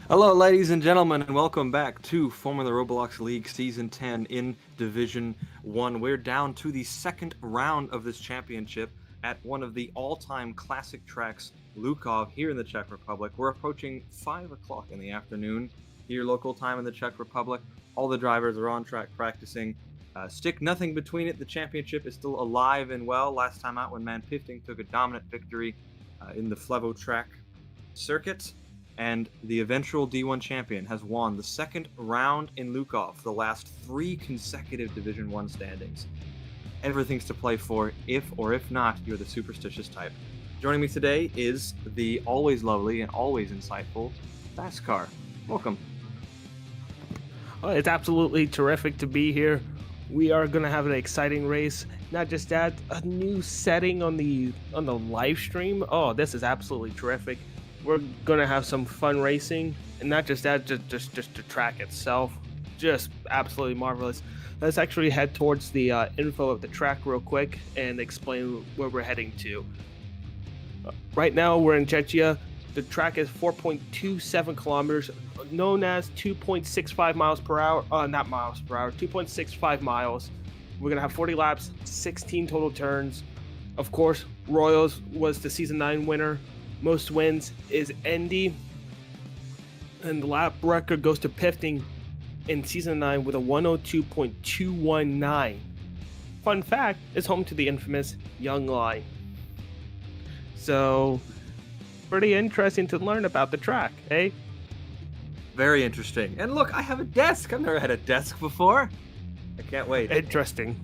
Hello, ladies and gentlemen, and welcome back to Formula Roblox League Season 10 in Division 1. We're down to the second round of this championship at one of the all-time classic tracks, Lukov, here in the Czech Republic. We're approaching 5 o'clock in the afternoon here, local time in the Czech Republic. All the drivers are on track practicing. Stick nothing between it. The championship is still alive and well. Last time out when Man Pifting took a dominant victory in the Flevo track circuit. And the eventual D1 champion has won the second round in Lukov for the last 3 consecutive Division 1 standings. Everything's to play for if or if not you're the superstitious type. Joining me today is the always lovely and always insightful Baskar. Welcome. Oh, it's absolutely terrific to be here. We are going to have an exciting race. Not just that, a new setting on the live stream. Oh, this is absolutely terrific. We're gonna have some fun racing, and not just that, just the track itself, just absolutely marvelous. Let's actually head towards the info of the track real quick and explain where we're heading to. Right now, we're in Czechia. The track is 4.27 kilometers, known as 2.65 miles per hour. Not miles per hour, 2.65 miles. We're gonna have 40 laps, 16 total turns. Of course, Royals was the season 9 winner. Most wins is Andy, and the lap record goes to Pifting in season 9 with a 102.219. Fun fact, it's home to the infamous Young Line. So, pretty interesting to learn about the track, eh? Very interesting. And look, I have a desk. I've never had a desk before. I can't wait. Interesting.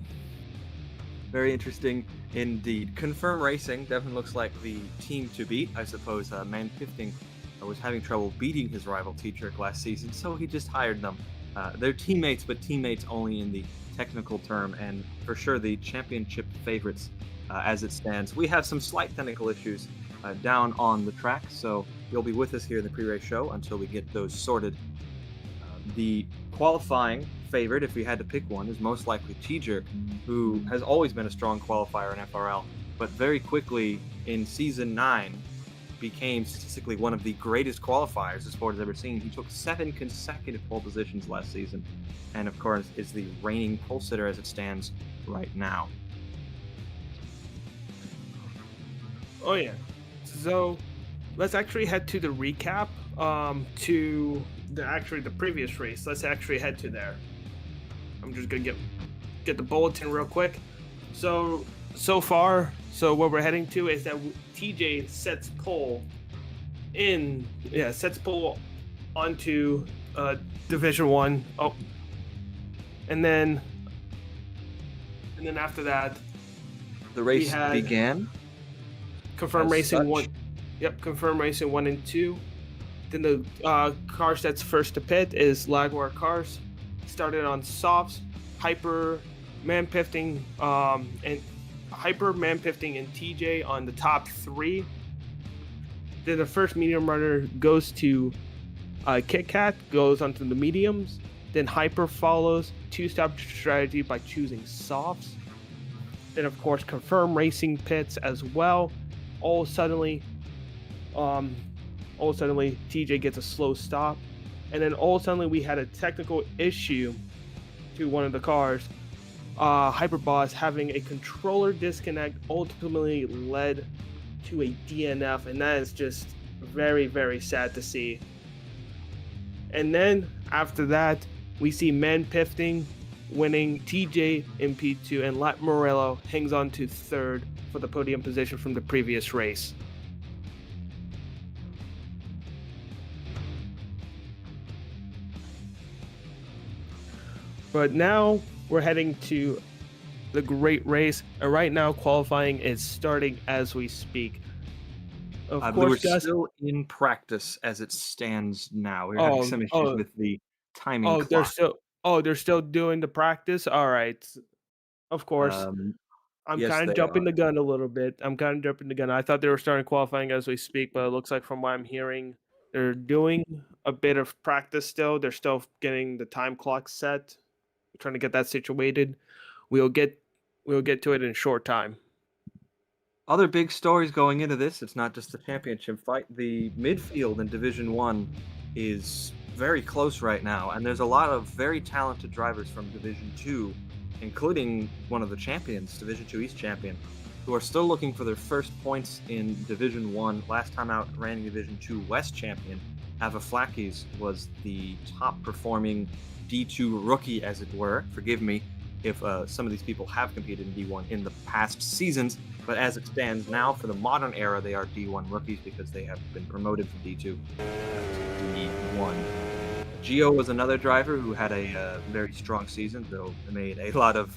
Very interesting indeed. Confirm Racing definitely looks like the team to beat. I suppose Man Pifting was having trouble beating his rival T-Jerk last season, so he just hired them. They're teammates, but teammates only in the technical term, and for sure the championship favorites as it stands. We have some slight technical issues down on the track, so you'll be with us here in the pre-race show until we get those sorted. The qualifying favorite, if we had to pick one, is most likely T-Jerk, who has always been a strong qualifier in FRL, but very quickly in Season 9 became statistically one of the greatest qualifiers the sport has ever seen. He took 7 consecutive pole positions last season, and of course is the reigning pole sitter as it stands right now. Oh yeah. So, let's actually head to the recap to the previous race. Let's actually head to there. I'm just gonna get the bulletin real quick. So far, what we're heading to is that TJ sets pole onto Division 1. Oh, and then after that, the race began. Confirm Racing 1. Yep, Confirm Racing 1 and 2. Then the cars that's first to pit is Lagwar Cars. Started on softs, Hyper, Man Pifting, and TJ on the top 3. Then the first medium runner goes to Kit Kat, goes onto the mediums. Then Hyper follows 2-stop strategy by choosing softs. Then of course Confirm Racing pits as well. All suddenly TJ gets a slow stop, and then all suddenly we had a technical issue to one of the cars. Hyperboss having a controller disconnect ultimately led to a DNF, and that is just very, very sad to see. And then after that, we see Man Pifting winning, TJ in P2, and Lat Morello hangs on to 3rd for the podium position from the previous race. But now we're heading to the great race, and right now qualifying is starting as we speak. Of course, we're still in practice as it stands now. We're having some issues with the timing clock. They're still doing the practice. All right, of course. I'm yes, kind of jumping the gun a little bit. I thought they were starting qualifying as we speak, but it looks like from what I'm hearing, they're doing a bit of practice still. They're still getting the time clock set, trying to get that situated. We'll get to it in a short time. Other big stories going into this, it's not just the championship fight. The midfield in Division 1 is very close right now, and there's a lot of very talented drivers from Division 2, including one of the champions, Division 2 East champion, who are still looking for their first points in Division 1. Last time out, reigning Division 2 West champion, Ava Flackys, was the top performing D2 rookie, as it were. Forgive me if some of these people have competed in D1 in the past seasons, but as it stands now, for the modern era, they are D1 rookies because they have been promoted from D2 to D1. Gio was another driver who had a very strong season, though made a lot of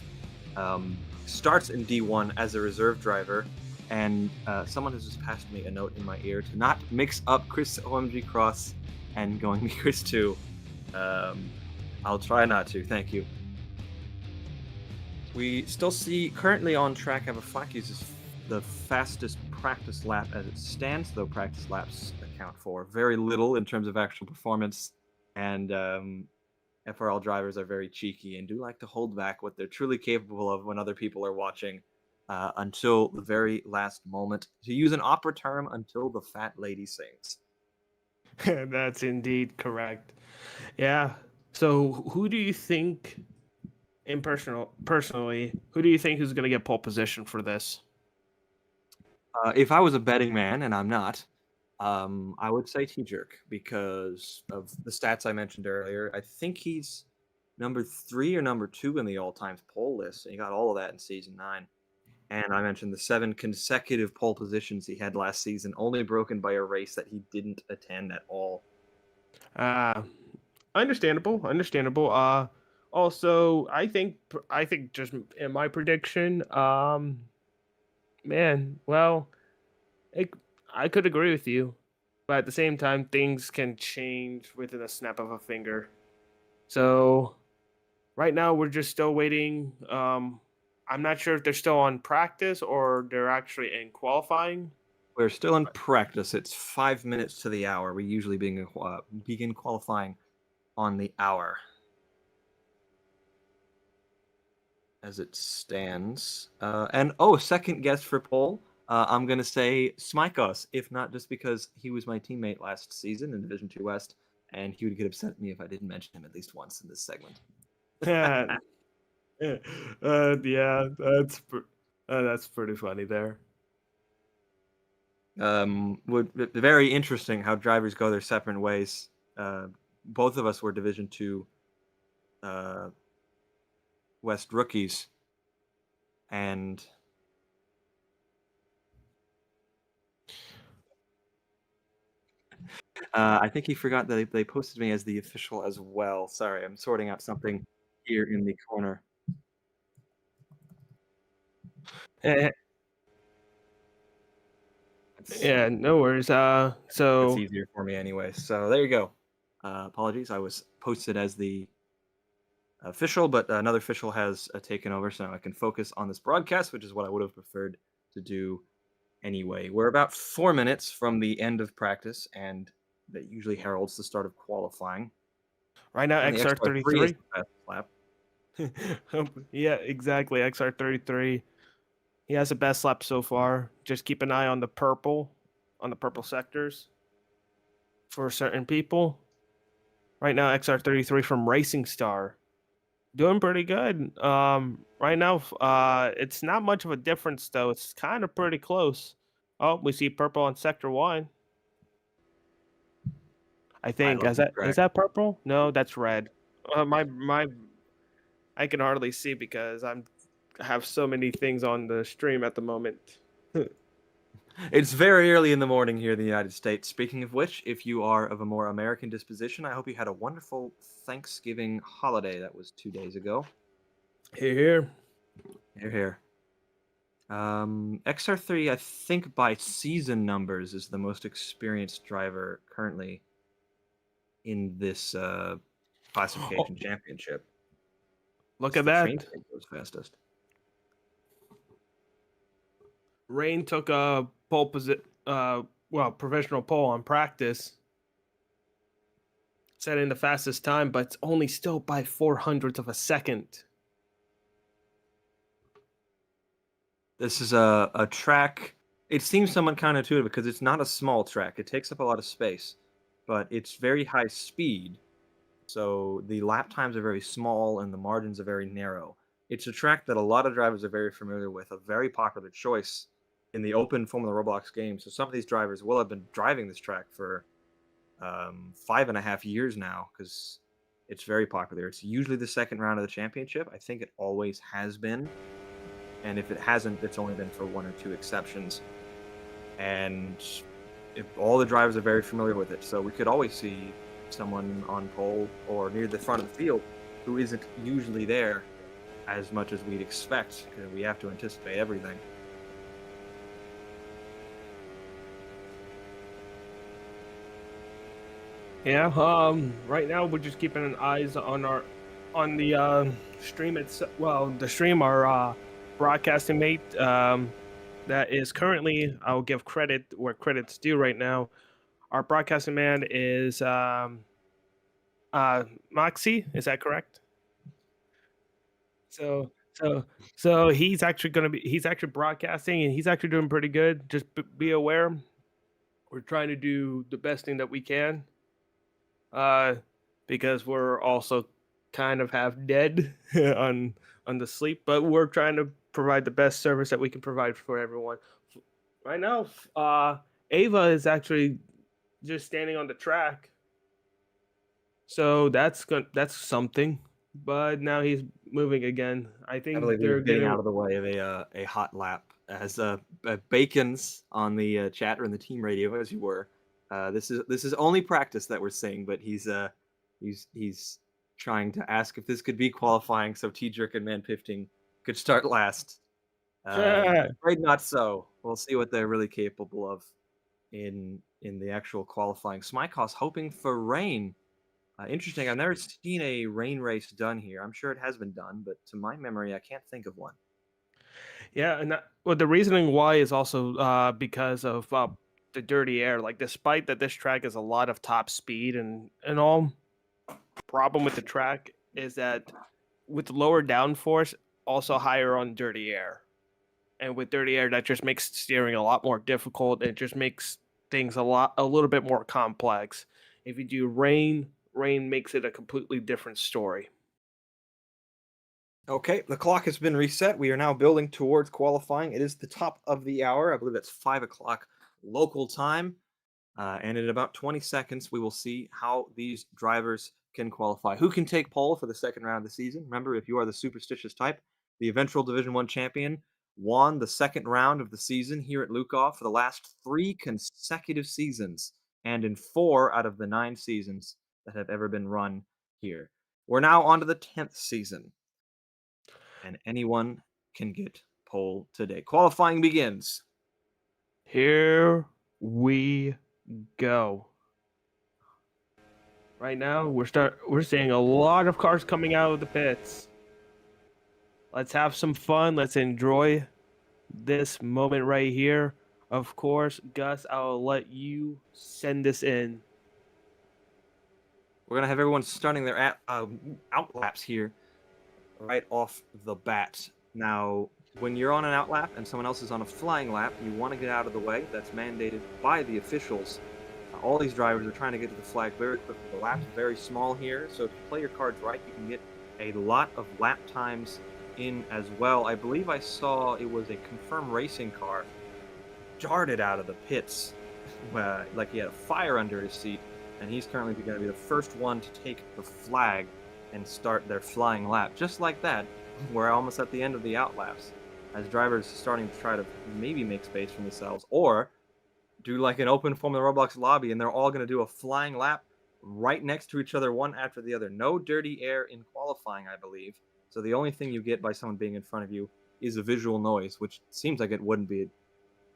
starts in D1 as a reserve driver. And someone has just passed me a note in my ear to not mix up Chris OMG Cross and Going Me Chris 2. I'll try not to, thank you. We still see currently on track Ava Flackys is the fastest practice lap as it stands, though practice laps account for very little in terms of actual performance. And FRL drivers are very cheeky and do like to hold back what they're truly capable of when other people are watching until the very last moment. To use an opera term, until the fat lady sings. That's indeed correct. Yeah. So who do you think, personally, who do you think is going to get pole position for this? If I was a betting man, and I'm not, I would say T-Jerk because of the stats I mentioned earlier. I think he's number 3 or number 2 in the all-time pole list. And he got all of that in Season 9. And I mentioned the 7 consecutive pole positions he had last season, only broken by a race that he didn't attend at all. Understandable. Also, I think just in my prediction, man, well, I could agree with you, but at the same time, things can change within a snap of a finger. So right now, we're just still waiting. I'm not sure if they're still on practice or they're actually in qualifying. We're still in practice. It's 5 minutes to the hour. We usually begin qualifying on the hour. As it stands. And second guess for pole. I'm going to say Smikos, if not just because he was my teammate last season in Division 2 West, and he would get upset at me if I didn't mention him at least once in this segment. Yeah, that's pretty funny there. Very interesting how drivers go their separate ways. Both of us were Division 2 West rookies, and I think he forgot that they posted me as the official as well. Sorry, I'm sorting out something here in the corner. Yeah, no worries. So it's easier for me anyway. So there you go. Apologies, I was posted as the official, but another official has taken over, so now I can focus on this broadcast, which is what I would have preferred to do anyway. We're about 4 minutes from the end of practice, and that usually heralds the start of qualifying. right now, And the XR33 is the fastest lap. Yeah, exactly. XR33. He has the best lap so far. Just keep an eye on the purple sectors for certain people. Right now, XR33 from Racing Star doing pretty good. Right now, it's not much of a difference though. It's kind of pretty close. Oh, we see purple on sector 1. I think love this is that purple? No, that's red. My I can hardly see because I have so many things on the stream at the moment. It's very early in the morning here in the United States. Speaking of which, if you are of a more American disposition, I hope you had a wonderful Thanksgiving holiday. That was 2 days ago. Here. Here, here. XR3, I think by season numbers, is the most experienced driver currently in this classification championship. Look at that. Goes fastest. Rain took a professional pole on practice, setting the fastest time, but it's only still by 400ths of a second. This is a track. It seems somewhat counterintuitive because it's not a small track. It takes up a lot of space, but it's very high speed. So the lap times are very small and the margins are very narrow. It's a track that a lot of drivers are very familiar with, a very popular choice in the open Formula Roblox game. So some of these drivers will have been driving this track for 5.5 years now because it's very popular. It's usually the second round of the championship. I think it always has been. And if it hasn't, it's only been for one or two exceptions. And if all the drivers are very familiar with it. So we could always see someone on pole or near the front of the field who isn't usually there as much as we'd expect because we have to anticipate everything. Yeah. Right now we're just keeping an eyes on the stream. It's well, the stream our broadcasting mate. That is currently. I'll give credit where credit's due. Right now, our broadcasting man is Moxie. Is that correct? So so he's actually broadcasting and he's actually doing pretty good. Just be aware. We're trying to do the best thing that we can. Uh, because we're also kind of half dead on the sleep, but we're trying to provide the best service that we can provide for everyone. Right now, Ava is actually just standing on the track, so that's something. But now he's moving again. I I think believe he was they're getting getting out of the way of a hot lap as Bacon's on the chat or in the team radio as you were. This is only practice that we're seeing, but he's trying to ask if this could be qualifying so T-Jerk and Man15 could start last. Afraid not so. We'll see what they're really capable of in the actual qualifying. Smykos hoping for rain. Interesting. I've never seen a rain race done here. I'm sure it has been done, but to my memory, I can't think of one. Yeah, and well, the reasoning why is also because of the dirty air. Like, despite that, this track is a lot of top speed and all. Problem with the track is that with lower downforce, also higher on dirty air, and with dirty air, that just makes steering a lot more difficult. It just makes things a little bit more complex. If you do rain, rain makes it a completely different story. Okay, the clock has been reset. We are now building towards qualifying. It is the top of the hour. I believe that's 5 o'clock local time. And in about 20 seconds, we will see how these drivers can qualify. Who can take pole for the second round of the season? Remember, if you are the superstitious type, the eventual Division 1 champion won the second round of the season here at Lukov for the last 3 consecutive seasons and in 4 out of the 9 seasons that have ever been run here. We're now on to the 10th season, and anyone can get pole today. Qualifying begins. Here we go. Right now, we're seeing a lot of cars coming out of the pits. Let's have some fun. Let's enjoy this moment right here. Of course, Gus, I'll let you send this in. We're going to have everyone starting their out laps here right off the bat. Now, when you're on an out lap and someone else is on a flying lap, you want to get out of the way. That's mandated by the officials. All these drivers are trying to get to the flag very quickly. The lap's very small here, so if you play your cards right, you can get a lot of lap times in as well. I believe I saw it was a Confirm Racing car darted out of the pits like he had a fire under his seat, and he's currently going to be the first one to take the flag and start their flying lap. Just like that, we're almost at the end of the out laps as drivers are starting to try to maybe make space for themselves or do like an open Formula Roblox lobby, and they're all going to do a flying lap right next to each other, one after the other. No dirty air in qualifying, I believe. So the only thing you get by someone being in front of you is a visual noise, which seems like it wouldn't be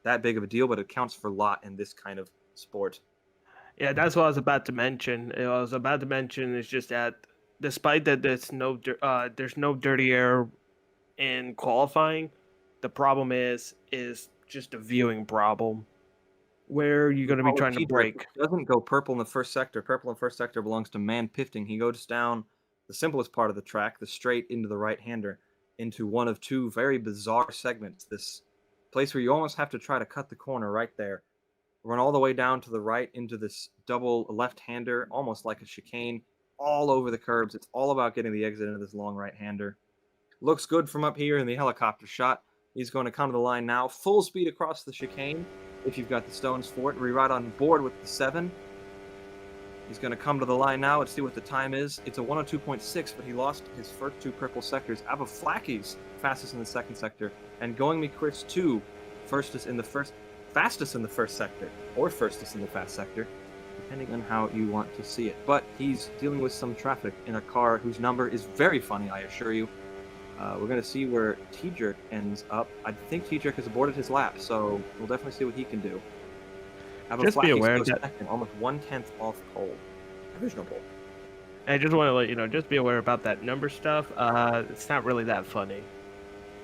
that big of a deal, but it counts for a lot in this kind of sport. Yeah, that's what I was about to mention. I was about to mention is just that despite that there's no dirty air in qualifying, the problem is just a viewing problem where you're going to be trying to brake. Doesn't go purple in the first sector. Purple in first sector belongs to Man15. He goes down the simplest part of the track, the straight into the right-hander, into one of two very bizarre segments. This place where you almost have to try to cut the corner right there. run all the way down to the right into this double left-hander, almost like a chicane, all over the curbs. It's all about getting the exit into this long right-hander. Looks good from up here in the helicopter shot. He's going to come to the line now, full speed across the chicane. If you've got the stones for it, right on board with the 7. He's going to come to the line now. Let's see what the time is. It's a 102.6, but he lost his first 2 purple sectors. Abba Flacky's fastest in the second sector, and Going Me Chris 2, fastest in the first sector, or fastest in the fast sector, depending on how you want to see it. But he's dealing with some traffic in a car whose number is very funny, I assure you. We're going to see where T-Jerk ends up. I think T-Jerk has aborted his lap, so we'll definitely see what he can do. Just be aware that second, almost 1/10 off pole, provisional pole. I just want to let you know, just be aware about that number stuff. It's not really that funny.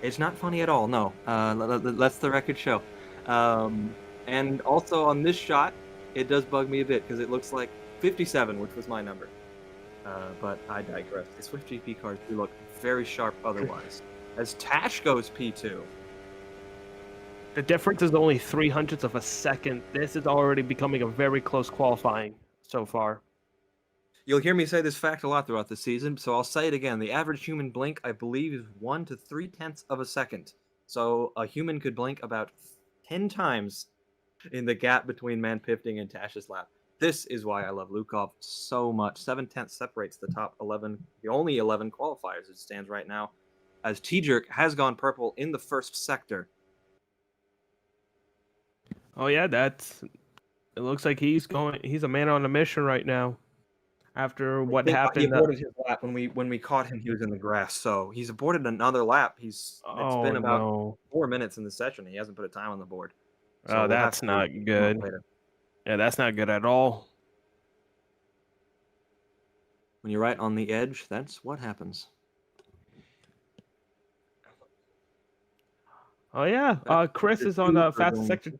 It's not funny at all, no. Let's the record show. And also on this shot, it does bug me a bit because it looks like 57, which was my number. But I digress. The Swift GP cars do look very sharp otherwise. As Tash goes P2. The difference is only 0.03 of a second. This is already becoming a very close qualifying so far. You'll hear me say this fact a lot throughout the season, so I'll say it again. The average human blink, I believe, is 1 to 0.3 of a second. So a human could blink about 10 times in the gap between Man-Pifting and Tash's lap. This is why I love Lukov so much. 0.7 separates the top 11, the only 11 qualifiers as it stands right now, as T-Jerk has gone purple in the first sector. Oh yeah, it looks like he's a man on a mission right now. After what happened, he aborted his lap when we caught him. He was in the grass, so he's aborted another lap. It's been about 4 minutes in the session. He hasn't put a time on the board. So that's not good. Yeah, that's not good at all. When you're right on the edge, that's what happens. Oh yeah, Chris is on the fastest sector.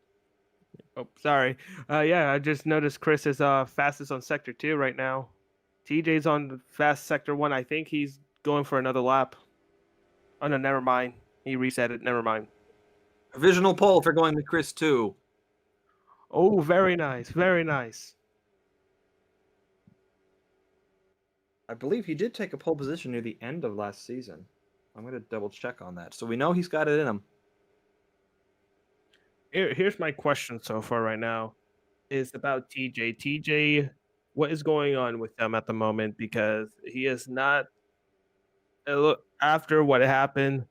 Oh, sorry. Yeah, I just noticed Chris is fastest on sector 2 right now. TJ's on fast sector 1. I think he's going for another lap. Oh no, never mind. He reset it. Never mind. Provisional pole for Going to Chris 2. Oh, very nice. Very nice. I believe he did take a pole position near the end of last season. I'm going to double check on that. So we know he's got it in him. Here's my question so far right now. Is about TJ. TJ, what is going on with them at the moment? Because he is not. After what happened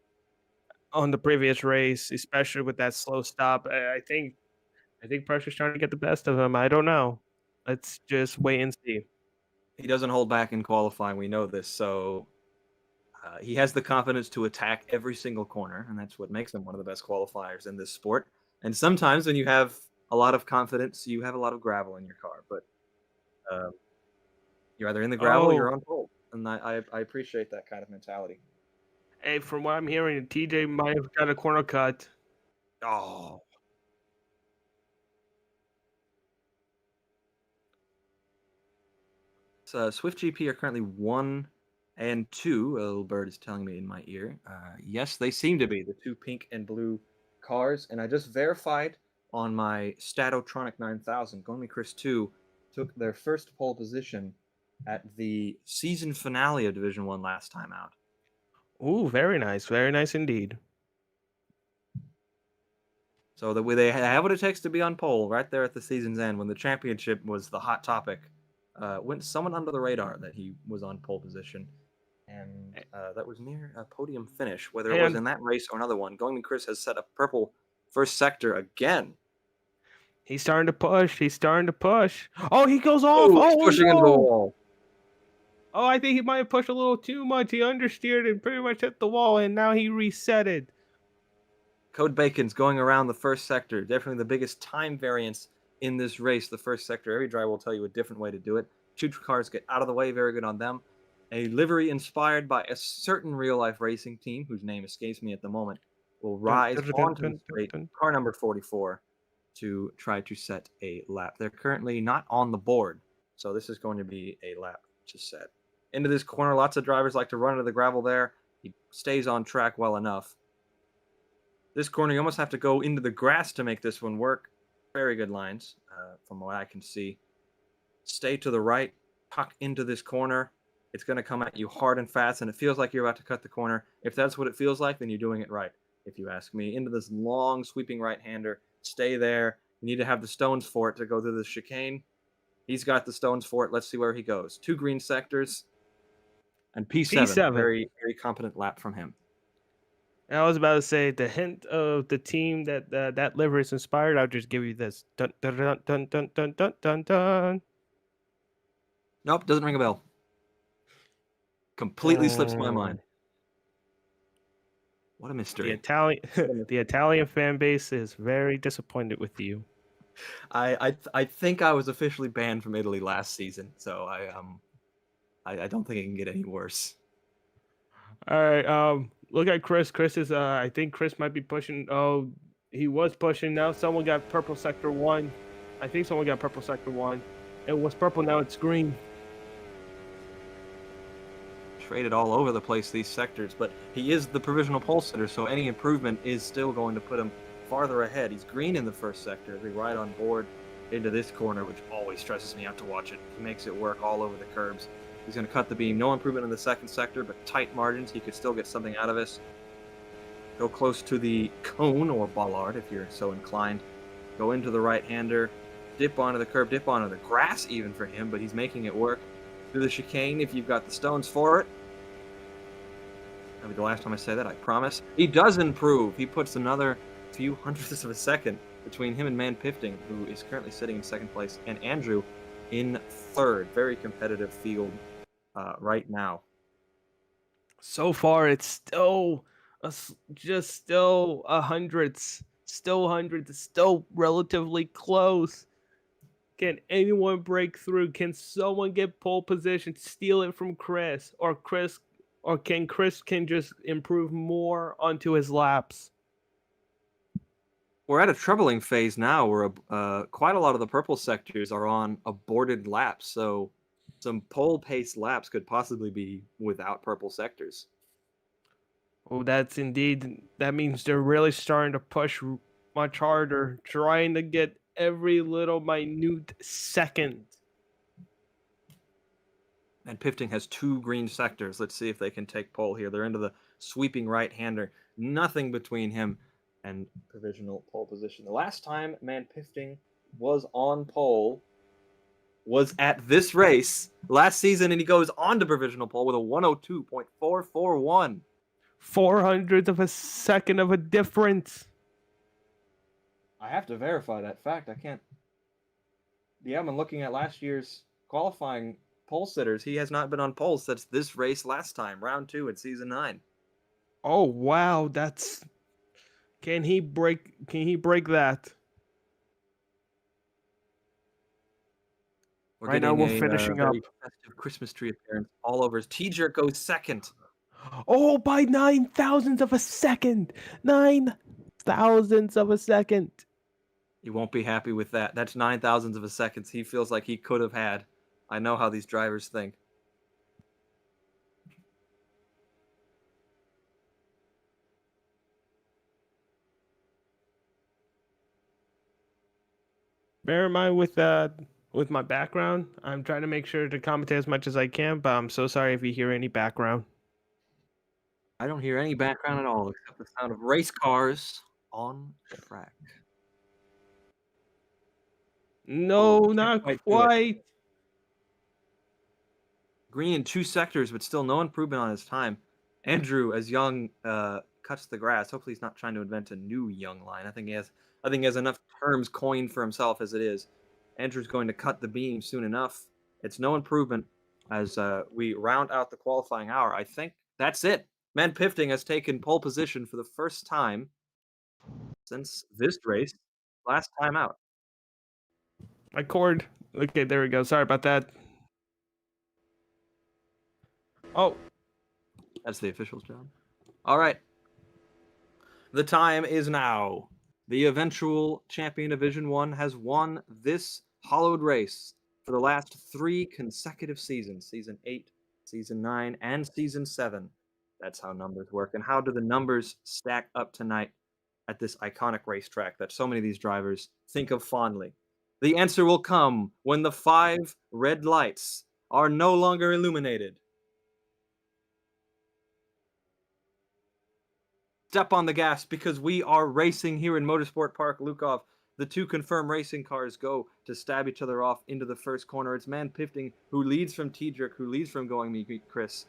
on the previous race, especially with that slow stop, I think pressure's trying to get the best of him. I don't know. Let's just wait and see. He doesn't hold back in qualifying. We know this. So he has the confidence to attack every single corner, and that's what makes him one of the best qualifiers in this sport. And sometimes when you have a lot of confidence, you have a lot of gravel in your car. But you're either in the gravel or you're on pole. And I appreciate that kind of mentality. Hey, from what I'm hearing, TJ might have got a corner cut. Oh. So Swift GP are currently 1 and 2. A little bird is telling me in my ear. Yes, they seem to be the 2 pink and blue cars. And I just verified on my Statotronic 9000. Going Me Chris 2 took their first pole position at the season finale of Division 1 last time out. Ooh, very nice indeed. So that they have what it takes to be on pole right there at the season's end when the championship was the hot topic. Went somewhat under the radar that he was on pole position, and that was near a podium finish. Whether it was in that race or another one, Going Me Chris has set a purple first sector again. He's starting to push. Oh, he goes off. Ooh, he's pushing into the wall. Oh, I think he might have pushed a little too much. He understeered and pretty much hit the wall, and now he reset it. Code Bacon's going around the first sector. Definitely the biggest time variance in this race. The first sector, every driver will tell you a different way to do it. 2 cars get out of the way. Very good on them. A livery inspired by a certain real-life racing team, whose name escapes me at the moment, will rise onto the straight, car number 44, to try to set a lap. They're currently not on the board, so this is going to be a lap to set. Into this corner, lots of drivers like to run into the gravel there. He stays on track well enough. This corner, you almost have to go into the grass to make this one work. Very good lines from what I can see. Stay to the right, tuck into this corner. It's going to come at you hard and fast, and it feels like you're about to cut the corner. If that's what it feels like, then you're doing it right. If you ask me, into this long sweeping right hander, stay there. You need to have the stones for it to go through the chicane. He's got the stones for it. Let's see where he goes. 2 green sectors and P7. P7. Very, very competent lap from him. I was about to say the hint of the team that that livery is inspired. I'll just give you this. Dun dun dun dun dun dun dun dun dun. Nope, doesn't ring a bell. Completely slips my mind. What a mystery. The Italian the Italian fan base is very disappointed with you. I think I was officially banned from Italy last season, so I don't think it can get any worse. All right. Look at Chris. Chris is. I think Chris might be pushing. Oh, he was pushing. Now someone got purple sector 1. I think someone got purple sector 1. It was purple. Now it's green. Traded all over the place, these sectors, but he is the provisional pole sitter, so any improvement is still going to put him farther ahead. He's green in the first sector as we ride on board into this corner, which always stresses me out to watch it. He makes it work all over the curbs. He's going to cut the beam. No improvement in the second sector, but tight margins. He could still get something out of us. Go close to the cone or bollard if you're so inclined. Go into the right-hander. Dip onto the curb, dip onto the grass even for him, but he's making it work. Through the chicane if you've got the stones for it. That'll be the last time I say that, I promise. He does improve. He puts another few hundredths of a second between him and Man Pifting, who is currently sitting in second place, and Andrew in third. Very competitive field right now. So far, it's still just still hundreds, still relatively close. Can anyone break through? Can someone get pole position, steal it from Chris, or can Chris just improve more onto his laps? We're at a troubling phase now where quite a lot of the purple sectors are on aborted laps, so some pole pace laps could possibly be without purple sectors. Oh, that means they're really starting to push much harder, trying to get every little minute second. And Pifting has 2 green sectors. Let's see if they can take pole here. They're into the sweeping right-hander. Nothing between him and provisional pole position. The last time Man Pifting was on pole was at this race last season, and he goes on to provisional pole with a 102.441. 400th of a second of a difference. I have to verify that fact. I can't. Yeah, I'm looking at last year's qualifying pole sitters. He has not been on pole since this race last time, round 2 in season 9. Oh wow, that's. Can he break that? Right now we're finishing up. Festive Christmas tree appearance all over. T-Jerk goes second. Oh, by 9 thousandths of a second. 9 thousandths of a second. You won't be happy with that. That's 9 thousandths of a second he feels like he could have had. I know how these drivers think. Bear in mind with my background, I'm trying to make sure to commentate as much as I can, but I'm so sorry if you hear any background. I don't hear any background at all except the sound of race cars on track. No, not quite. Green in 2 sectors, but still no improvement on his time. Andrew, as Young cuts the grass. Hopefully, he's not trying to invent a new Young line. I think he has enough terms coined for himself as it is. Andrew's going to cut the beam soon enough. It's no improvement as we round out the qualifying hour. I think that's it. Man Pifting has taken pole position for the first time since this race, last time out. My cord. Okay, there we go. Sorry about that. Oh. That's the official's job. All right. The time is now. The eventual champion of Division 1 has won this hollowed race for the last 3 consecutive seasons. Season 8, Season 9, and Season 7. That's how numbers work. And how do the numbers stack up tonight at this iconic racetrack that so many of these drivers think of fondly? The answer will come when the 5 red lights are no longer illuminated. Step on the gas because we are racing here in Motorsport Park Lukov. The two confirmed racing cars go to stab each other off into the first corner. It's Man Pifting who leads from Tiedrick, who leads from Going Me Chris.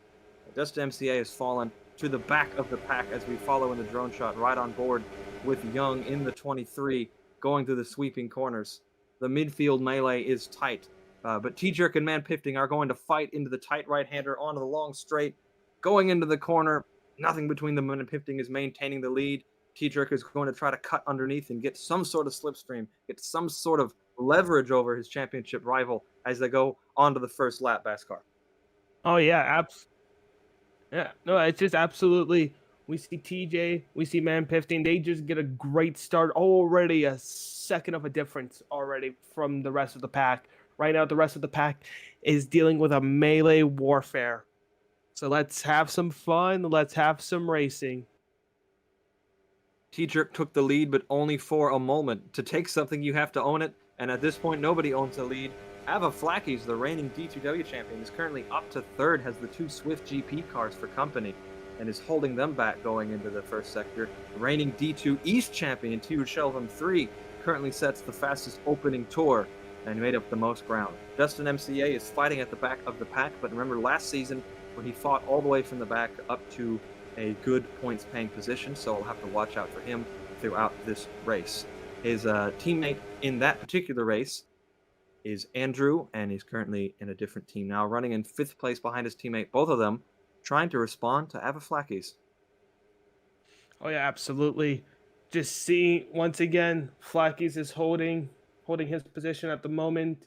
Dust MCA has fallen to the back of the pack as we follow in the drone shot right on board with Young in the 23 going through the sweeping corners. The midfield melee is tight, but Tiedrick and Man Pifting are going to fight into the tight right-hander onto the long straight, going into the corner. Nothing between them, and Pifting is maintaining the lead. Tiedrick is going to try to cut underneath and get some sort of slipstream, get some sort of leverage over his championship rival as they go onto the first lap, Baskar. Oh yeah, yeah. No, it's just absolutely. We see TJ, we see Man Pifting. They just get a great start already, a second of a difference already from the rest of the pack. Right now, the rest of the pack is dealing with a melee warfare. So let's have some fun. Let's have some racing. Tiedrick took the lead, but only for a moment. To take something, you have to own it, and at this point, nobody owns the lead. Ava Flackies, the reigning D2W champion, is currently up to third, has the 2 Swift GP cars for company, and is holding them back going into the first sector. Reigning D2 East champion, Tiu Shelvam 3, currently sets the fastest opening tour and made up the most ground. Justin MCA is fighting at the back of the pack, but remember last season when he fought all the way from the back up to a good points paying position, so I'll have to watch out for him throughout this race. His teammate in that particular race is Andrew, and he's currently in a different team now, running in 5th place behind his teammate, both of them trying to respond to Ava Flackies. Oh yeah, absolutely. Just see once again, Flackies is holding his position at the moment,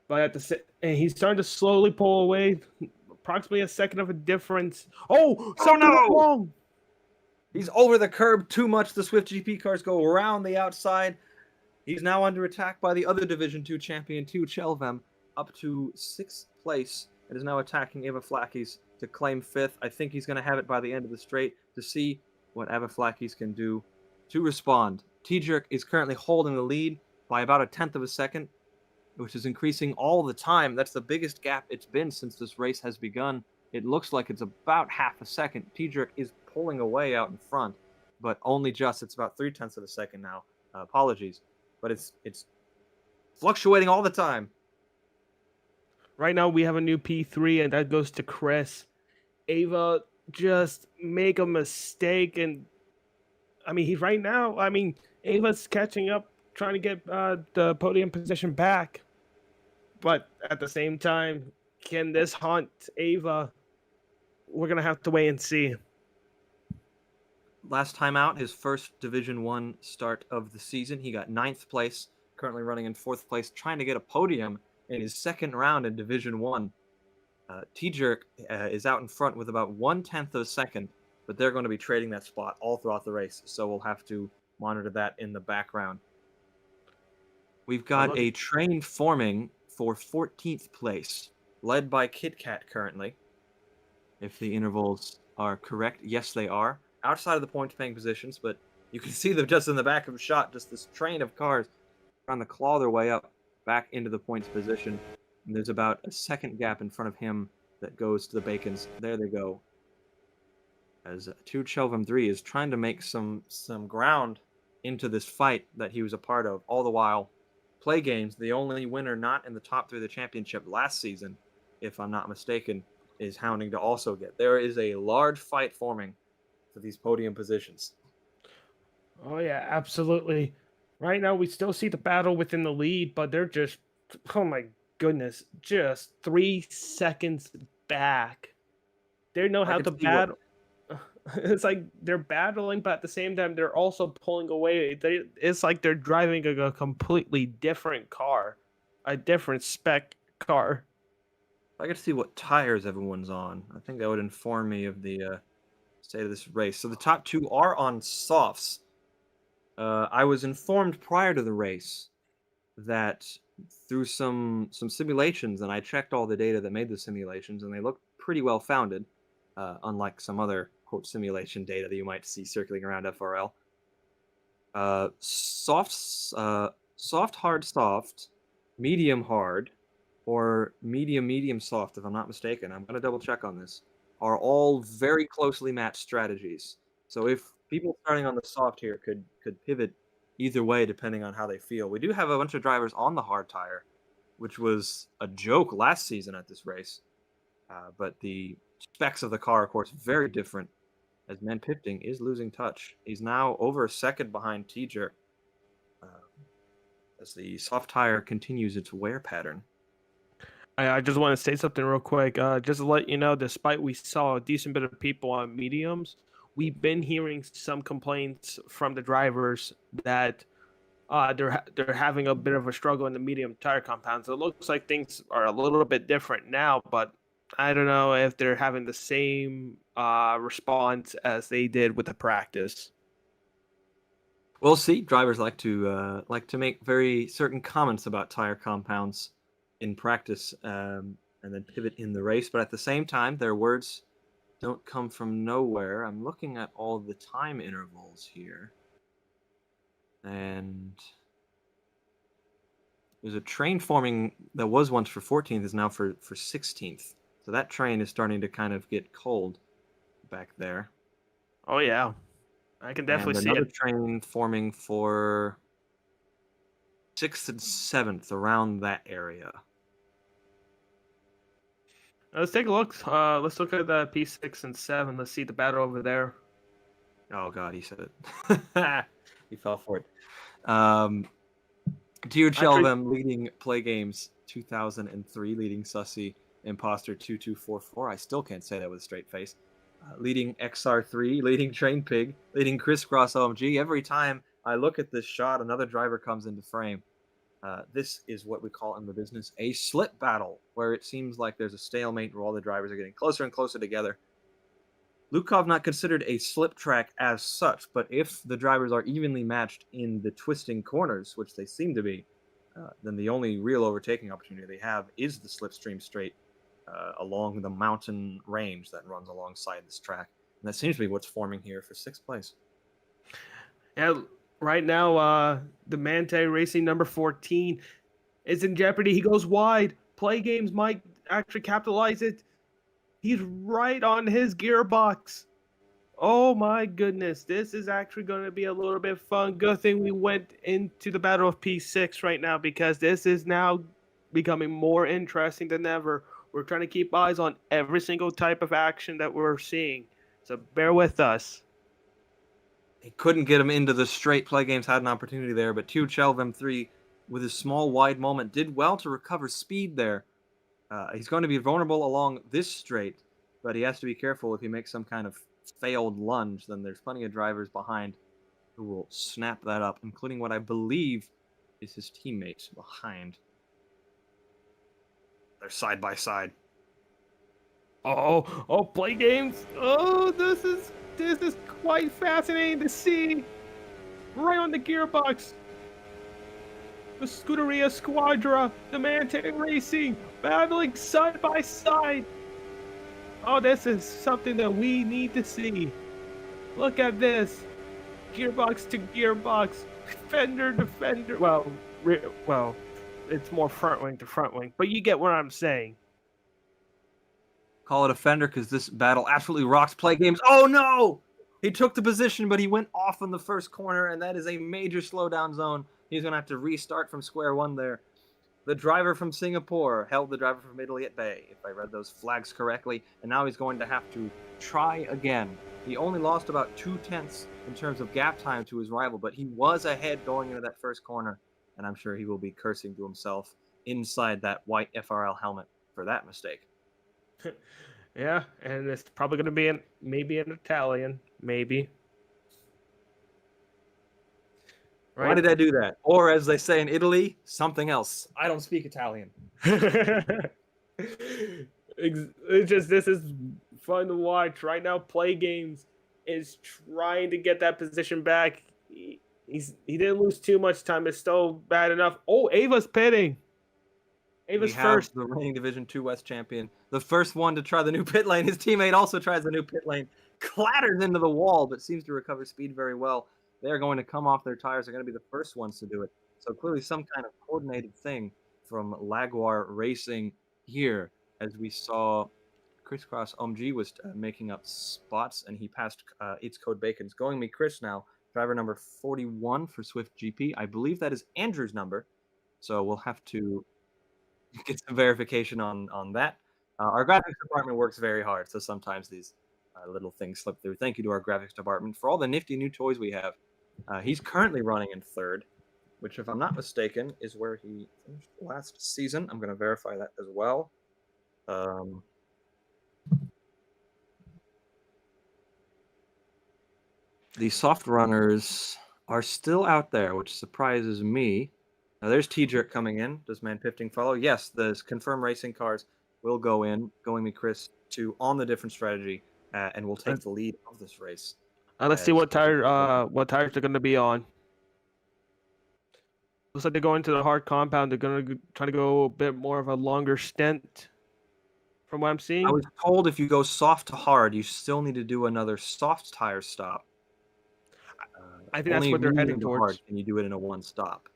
but and he's starting to slowly pull away, approximately a second of a difference. Oh, something went wrong. He's over the curb too much. The Swift GP cars go around the outside. He's now under attack by the other Division 2 champion, Tiu Chelvam, up to 6th place, and is now attacking Ava Flackies to claim 5th. I think he's going to have it by the end of the straight to see what Ava Flackies can do to respond. Tiedrick is currently holding the lead by about a 1/10 of a second, which is increasing all the time. That's the biggest gap it's been since this race has begun. It looks like it's about half a second. Tiedrick is pulling away out in front, but only just. It's about 3/10 of a second now. Apologies, but it's fluctuating all the time. Right now we have a new P3, and that goes to Chris. Ava just make a mistake, and I mean Ava's catching up, trying to get the podium position back. But at the same time, can this haunt Ava? We're gonna have to wait and see. Last time out, his first Division 1 start of the season, he got 9th place, currently running in 4th place, trying to get a podium in his second round in Division 1. Tiedrick is out in front with about 1/10 of a second, but they're going to be trading that spot all throughout the race, so we'll have to monitor that in the background. We've got a train forming for 14th place, led by Kit Kat currently. If the intervals are correct, yes, they are. Outside of the points-paying positions, but you can see them just in the back of a shot, just this train of cars trying to claw their way up back into the points position. And there's about a second gap in front of him that goes to the Bacons. There they go. As Tiu Chelvam 3 is trying to make some ground into this fight that he was a part of, all the while Play Games, the only winner not in the top 3 of the championship last season, if I'm not mistaken, is hounding to also get. There is a large fight forming for these podium positions. Oh yeah, absolutely. Right now we still see the battle within the lead, but they're just, oh my goodness, just 3 seconds back. They know how to battle. It's like they're battling, but at the same time they're also pulling away. It's like they're driving a completely different car, a different spec car. I get to see what tires everyone's on. I think that would inform me of the state of this race. So the top 2 are on softs. I was informed prior to the race that through some simulations, and I checked all the data that made the simulations, and they look pretty well founded, unlike some other quote simulation data that you might see circling around FRL. Soft, hard, soft, medium, hard, or medium, medium, soft. If I'm not mistaken, I'm gonna double check on this. Are all very closely matched strategies. So if people starting on the soft here could pivot either way depending on how they feel. We do have a bunch of drivers on the hard tire, which was a joke last season at this race. But the specs of the car, of course, very different. As Man Pipting is losing touch. He's now over a second behind Teacher uh, as the soft tire continues its wear pattern. I just want to say something real quick. Just to let you know, despite we saw a decent bit of people on mediums, we've been hearing some complaints from the drivers that they're having a bit of a struggle in the medium tire compounds. It looks like things are a little bit different now, but I don't know if they're having the same response as they did with the practice. We'll see. Drivers like to make very certain comments about tire compounds in practice, and then pivot in the race. But at the same time, their words don't come from nowhere. I'm looking at all the time intervals here, and there's a train forming that was once for 14th is now for 16th. So that train is starting to kind of get cold back there. Oh yeah, I can definitely And see another it. train forming for 6th and 7th around that area. Let's take a look. Let's look at the P6 and 7. Let's see the battle over there. Oh god, he said it. He fell for it. Dear Actually, Chelvem leading Play Games 2003, leading Sussy Imposter 2244. I still can't say that with a straight face. Leading XR3, leading Train Pig, leading Crisscross OMG. Every time I look at this shot, another driver comes into frame. This is what we call in the business a slip battle, where it seems like there's a stalemate where all the drivers are getting closer and closer together. Lukov not considered a slip track as such, but if the drivers are evenly matched in the twisting corners, which they seem to be, then the only real overtaking opportunity they have is the slipstream straight along the mountain range that runs alongside this track. And that seems to be what's forming here for 6th place. yeah, right now, the Mante Racing number 14 is in jeopardy. He goes wide. Play Games might actually capitalize it. He's right on his gearbox. Oh my goodness, this is actually going to be a little bit fun. Good thing we went into the battle of P6 right now, because this is now becoming more interesting than ever. We're trying to keep eyes on every single type of action that we're seeing. So bear with us. He couldn't get him into the straight. Play Games had an opportunity there, but Chelv M3, with his small wide moment, did well to recover speed there. He's going to be vulnerable along this straight, but he has to be careful if he makes some kind of failed lunge. Then there's plenty of drivers behind who will snap that up, including what I believe is his teammate behind. They're side by side. Oh, Play Games. Oh, this is quite fascinating to see. Right on the gearbox. The Scuderia Squadra, the Mante Racing, battling side by side. Oh, this is something that we need to see. Look at this. Gearbox to gearbox, fender to fender. Well, it's more front wing to front wing, but you get what I'm saying. Call it a fender because this battle absolutely rocks Play Games. Oh no! He took the position, but he went off in the first corner, and that is a major slowdown zone. He's going to have to restart from square one there. The driver from Singapore held the driver from Italy at bay, if I read those flags correctly, and now he's going to have to try again. He only lost about 2/10 in terms of gap time to his rival, but he was ahead going into that first corner, and I'm sure he will be cursing to himself inside that white FRL helmet for that mistake. Yeah, and it's probably going to be maybe an Italian, maybe. Right? Why did I do that? Or as they say in Italy, something else. I don't speak Italian. It's just, this is fun to watch. Right now, Play Games is trying to get that position back. He didn't lose too much time. It's still bad enough. Oh, Ava's pitting. Ava's first. The reigning Division 2 West champion the first one to try the new pit lane. His teammate also tries the new pit lane, clatters into the wall, but seems to recover speed very well. They're going to come off their tires. They're going to be the first ones to do it. So clearly some kind of coordinated thing from Lagwar Racing here, as we saw Crisscross OMG was making up spots, and he passed It's Code Bacon's Going Me Chris now, driver number 41 for Swift GP. I believe that is Andrew's number, so we'll have to get some verification on that. Our graphics department works very hard, so sometimes these little things slip through. Thank you to our graphics department for all the nifty new toys we have. He's currently running in third, which, if I'm not mistaken, is where he finished last season. I'm going to verify that as well. The soft runners are still out there, which surprises me. Now there's T-Jerk coming in. Does Man15 follow? Yes, the confirmed racing cars will go in, going me Chris to on the different strategy, and will take the lead of this race. Let's see what tires they're going to be on. Looks like they're going to the hard compound. They're going to try to go a bit more of a longer stint, from what I'm seeing. I was told if you go soft to hard, you still need to do another soft tire stop. I think that's what they're heading towards. Hard, and you do it in a one stop.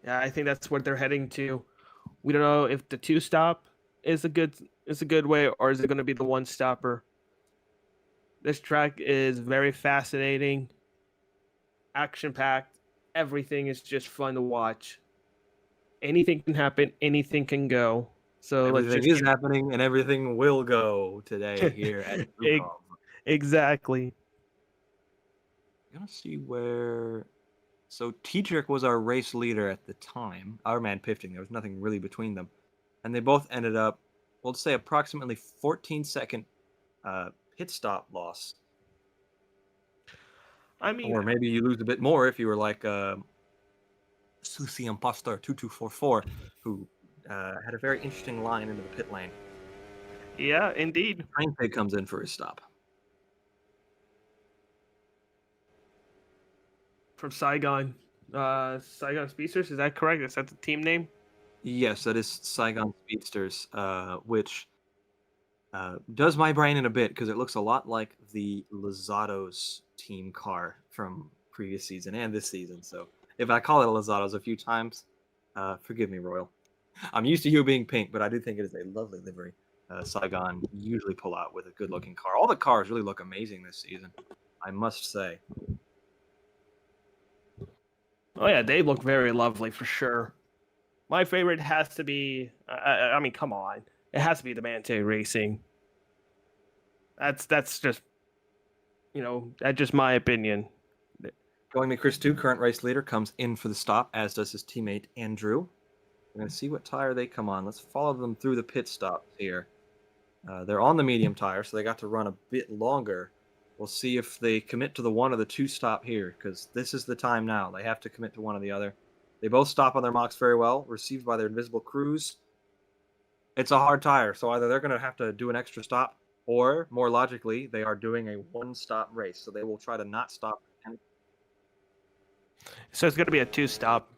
Yeah, I think that's what they're heading to. We don't know if the two stop is a good way, or is it going to be the one stopper. This track is very fascinating, action packed. Everything is just fun to watch. Anything can happen. Anything can go. So everything is happening, and everything will go today here at Blue. Exactly. I'm gonna see where. So T-Jerk was our race leader at the time. Our Man15. There was nothing really between them, and they both ended up, well, let's say approximately 14-second pit stop loss. I mean, or maybe you lose a bit more if you were like Susi Impostor 2244, who had a very interesting line into the pit lane. Yeah, indeed. Train Pig comes in for his stop. From Saigon. Saigon Speedsters, is that correct? Is that the team name? Yes, that is Saigon Speedsters, which does my brain in a bit because it looks a lot like the Lozato's team car from previous season and this season. So if I call it a Lozato's a few times, forgive me, Royal. I'm used to you being pink, but I do think it is a lovely livery. Saigon usually pull out with a good-looking car. All the cars really look amazing this season, I must say. Oh yeah, they look very lovely for sure. My favorite has to be, I mean, come on. It has to be the Mante Racing. That's just, that's just my opinion. Going me Chris 2, current race leader, comes in for the stop, as does his teammate Andrew. We're going to see what tire they come on. Let's follow them through the pit stops here. They're on the medium tire, so they got to run a bit longer. We'll see if they commit to the one or the two stop here, because this is the time now. They have to commit to one or the other. They both stop on their mocks very well, received by their invisible crews. It's a hard tire, so either they're going to have to do an extra stop, or, more logically, they are doing a one-stop race, so they will try to not stop. So it's going to be a two-stop.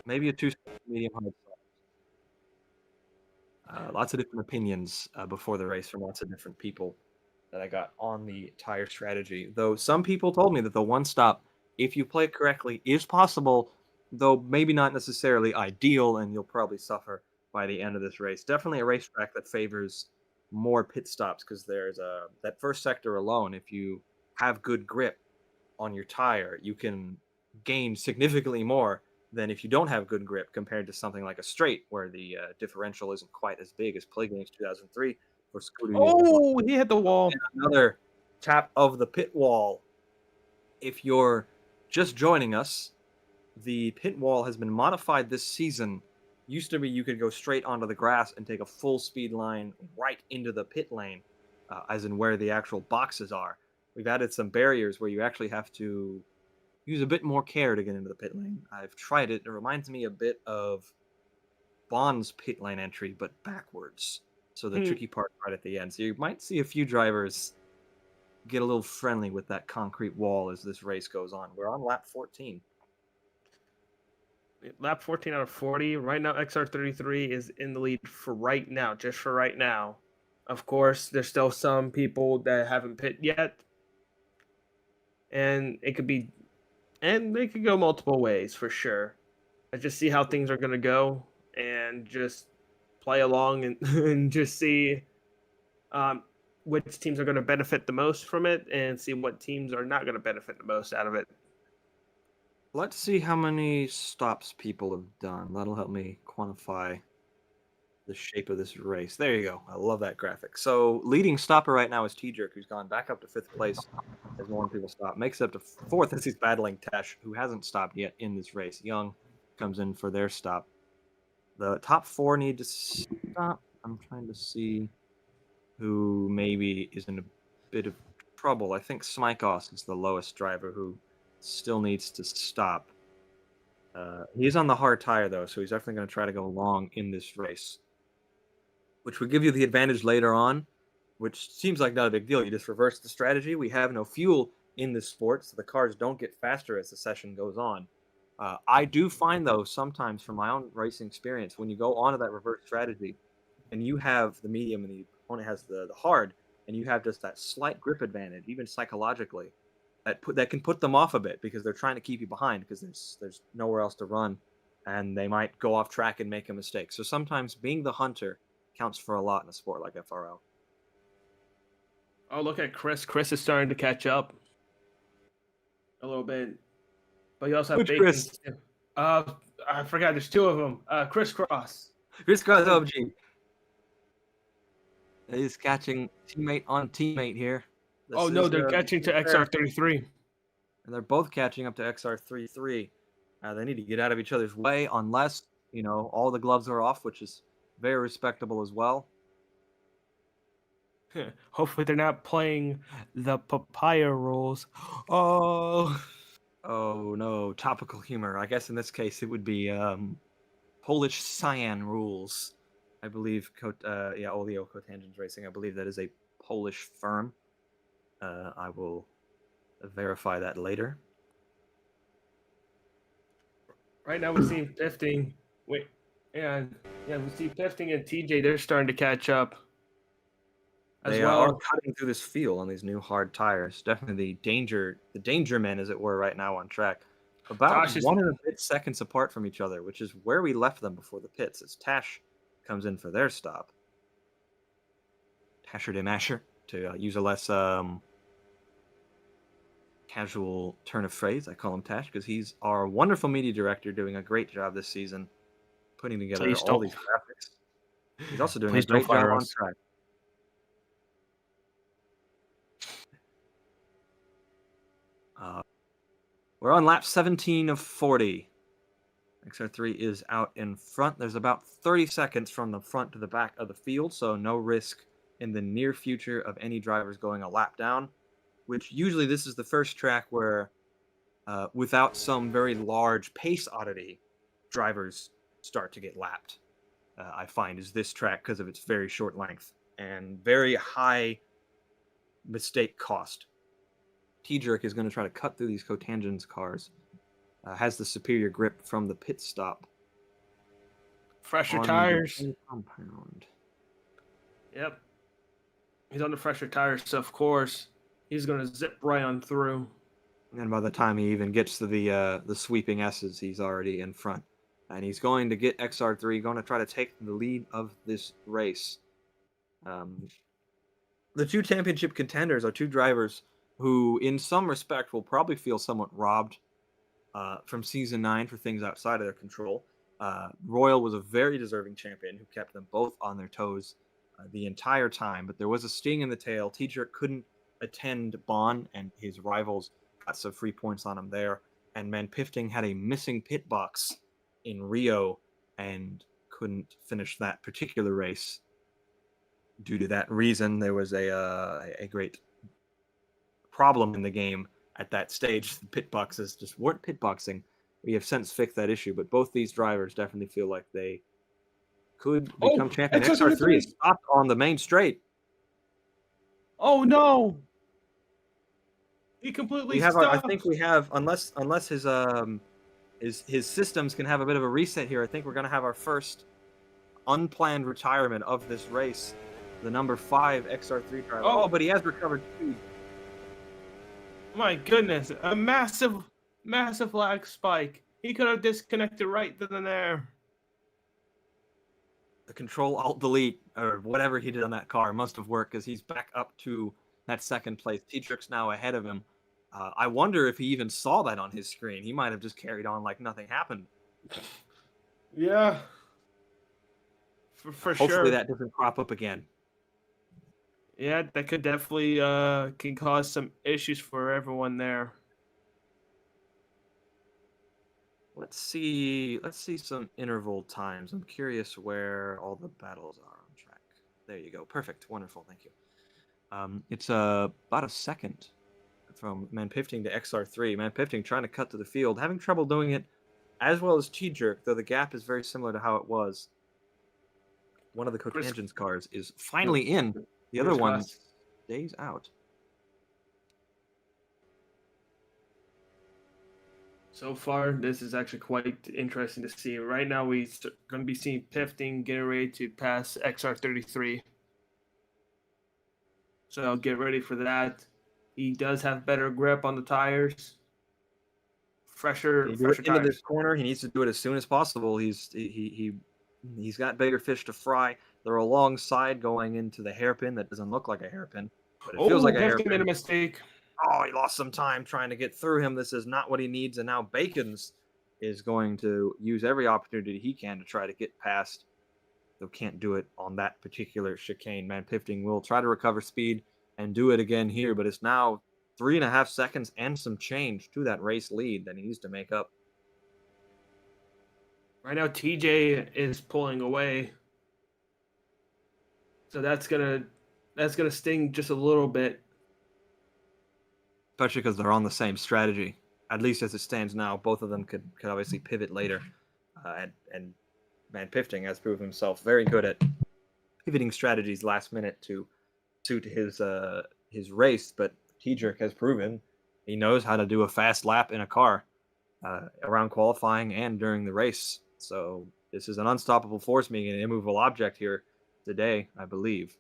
Maybe a two-stop medium hard stop. Lots of different opinions before the race from lots of different people that I got on the tire strategy. Though some people told me that the one stop, if you play it correctly, is possible, though maybe not necessarily ideal, and you'll probably suffer by the end of this race. Definitely a racetrack that favors more pit stops, because there's that first sector alone, if you have good grip on your tire, you can gain significantly more than if you don't have good grip compared to something like a straight, where the differential isn't quite as big as Plague Games 2003 for Scooter. Oh, he hit the wall. And another tap of the pit wall. If you're just joining us, the pit wall has been modified this season. Used to be you could go straight onto the grass and take a full speed line right into the pit lane, as in where the actual boxes are. We've added some barriers where you actually have to use a bit more care to get into the pit lane. I've tried it. It reminds me a bit of Bond's pit lane entry, but backwards. So the tricky part right at the end. So you might see a few drivers get a little friendly with that concrete wall as this race goes on. We're on lap 14. Lap 14 out of 40. Right now, XR33 is in the lead for right now, just for right now. Of course, there's still some people that haven't pit yet, and they could go multiple ways for sure. I just see how things are gonna go, and just play along and, and just see um, which teams are going to benefit the most from it, and see what teams are not going to benefit the most out of it. Let's see how many stops people have done. That'll help me quantify the shape of this race. There you go. I love that graphic. So leading stopper right now is T-Jerk, who's gone back up to 5th place as more people stop. Makes it up to 4th as he's battling Tesh, who hasn't stopped yet in this race. Young comes in for their stop. The top 4 need to stop. I'm trying to see who maybe is in a bit of trouble. I think Smykos is the lowest driver who still needs to stop. He's on the hard tire, though, so he's definitely going to try to go long in this race, which would give you the advantage later on, which seems like not a big deal. You just reverse the strategy. We have no fuel in this sport, so the cars don't get faster as the session goes on. I do find, though, sometimes from my own racing experience, when you go onto that reverse strategy and you have the medium and the opponent has the hard, and you have just that slight grip advantage, even psychologically, that can put them off a bit because they're trying to keep you behind because there's nowhere else to run, and they might go off track and make a mistake. So sometimes being the hunter counts for a lot in a sport like FRO. Oh, look at Chris. Chris is starting to catch up a little bit, but you also have Which Bacon. Chris? I forgot. There's 2 of them. Chris Cross. Chris Cross OG. He's catching teammate on teammate here. No, they're catching to XR33. And they're both catching up to XR33. They need to get out of each other's way unless, all the gloves are off, which is very respectable as well. Hopefully they're not playing the papaya rules. Oh no, topical humor. I guess in this case it would be Polish cyan rules. I believe Oleo Cotangents Racing. I believe that is a Polish firm. I will verify that later. Right now we see Pifting. We see Pifting and TJ. They're starting to catch up. They are cutting through this field on these new hard tires. Definitely the danger men, as it were, right now on track. About 1.5 seconds apart from each other, which is where we left them before the pits, as Tash comes in for their stop. Tasher de Masher, to use a less casual turn of phrase. I call him Tash because he's our wonderful media director, doing a great job this season, putting together all these graphics. He's also doing a great job on track. We're on lap 17 of 40. XR3 is out in front. There's about 30 seconds from the front to the back of the field, so no risk in the near future of any drivers going a lap down, which usually this is the first track where, without some very large pace oddity, drivers start to get lapped. I find is this track because of its very short length and very high mistake cost. T-Jerk is going to try to cut through these Cotangents cars. Has the superior grip from the pit stop. Fresher tires. Compound. Yep. He's on the fresher tires, so of course he's going to zip right on through. And by the time he even gets to the sweeping S's, he's already in front. And he's going to get XR3, going to try to take the lead of this race. The 2 championship contenders are 2 drivers who, in some respect, will probably feel somewhat robbed from Season 9 for things outside of their control. Royal was a very deserving champion who kept them both on their toes the entire time, but there was a sting in the tail. T-Jerk couldn't attend Bonn, and his rivals got some free points on him there. And Pifting had a missing pit box in Rio and couldn't finish that particular race. Due to that reason, there was a great problem in the game at that stage. The pit boxes just weren't pit boxing. We have since fixed that issue, but both these drivers definitely feel like they could become champion. XR3 is stopped on the main straight. Oh no! He completely stopped. I think we have, unless his his systems can have a bit of a reset here. I think we're gonna have our first unplanned retirement of this race. The number 5 XR3 driver. Oh, Oh but he has recovered speed. my goodness, a massive lag spike. He could have disconnected right then and there. The Control Alt Delete or whatever he did on that car must have worked because he's back up to that second place. T-Tric's now ahead of him. I wonder if he even saw that on his screen. He might have just carried on like nothing happened. Yeah, for Hopefully sure. that doesn't crop up again. Yeah, that could definitely can cause some issues for everyone there. Let's see some interval times. I'm curious where all the battles are on track. There you go. Perfect. Wonderful. Thank you. It's about a second from Manpifting to XR3. Manpifting trying to cut to the field, having trouble doing it as well as T-Jerk, though the gap is very similar to how it was. One of the cotangents cars is finally in. The other one stays out. So far, this is actually quite interesting to see. Right now, we're going to be seeing Pifting getting ready to pass XR33. So get ready for that. He does have better grip on the tires. Fresher Into tires. this corner, he needs to do it as soon as possible. He's got bigger fish to fry. They're alongside going into the hairpin that doesn't look like a hairpin, but it feels like a hairpin. Made a mistake. Oh, he lost some time trying to get through him. This is not what he needs, and now Bacons is going to use every opportunity he can to try to get past, though can't do it on that particular chicane. Manpifting will try to recover speed and do it again here, but it's now 3.5 seconds and some change to that race lead that he needs to make up. Right now, TJ is pulling away, so that's gonna sting just a little bit. Especially because they're on the same strategy. At least as it stands now, both of them could obviously pivot later. And Manpifting has proven himself very good at pivoting strategies last minute to suit his race, but T-Jerk has proven he knows how to do a fast lap in a car around qualifying and during the race. So this is an unstoppable force being an immovable object here today, I believe,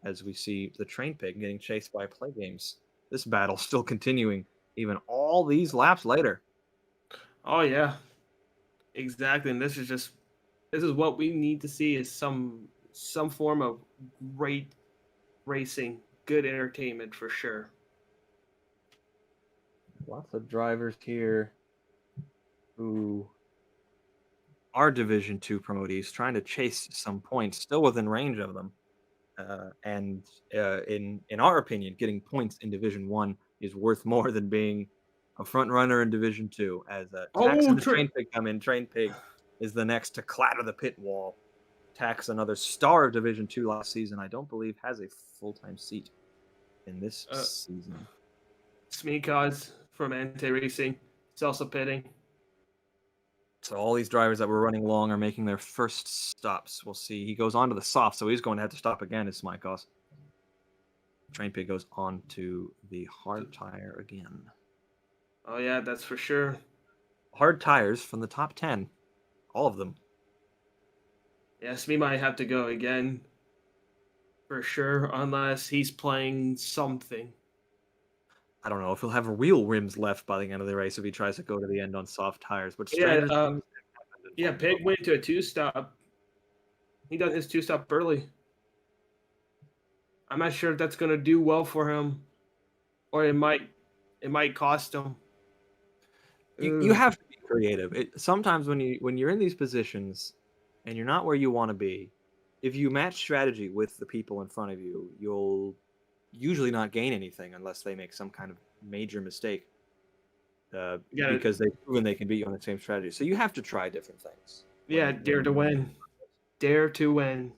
as we see the Train Pig getting chased by Play Games. This battle still continuing even all these laps later. Oh yeah, exactly. And this is what we need to see is some form of great racing, good entertainment for sure. Lots of drivers here who are Division 2 promotees trying to chase some points, still within range of them. In our opinion, getting points in Division 1 is worth more than being a front runner in Division 2. As Tax and the Train Pig come in, Train Pig is the next to clatter the pit wall. Tax, another star of Division 2 last season, I don't believe has a full-time seat in this season. Smeekaz from Ante Racing, it's also pitting. So all these drivers that were running long are making their first stops. We'll see. He goes on to the soft, so he's going to have to stop again, is Smykos. Train Pig goes on to the hard tire again. Oh, yeah, that's for sure. Hard tires from the top 10. All of them. Yeah, Smee might have to go again. For sure, unless he's playing something. I don't know if he'll have wheel rims left by the end of the race if he tries to go to the end on soft tires. But Pig went to a 2-stop. He done his 2-stop early. I'm not sure if that's going to do well for him, or it might cost him. You have to be creative. Sometimes when you're in these positions and you're not where you want to be, if you match strategy with the people in front of you, you'll usually not gain anything unless they make some kind of major mistake. Because they've proven they can beat you on the same strategy. So you have to try different things. Yeah, dare to win. Dare to win.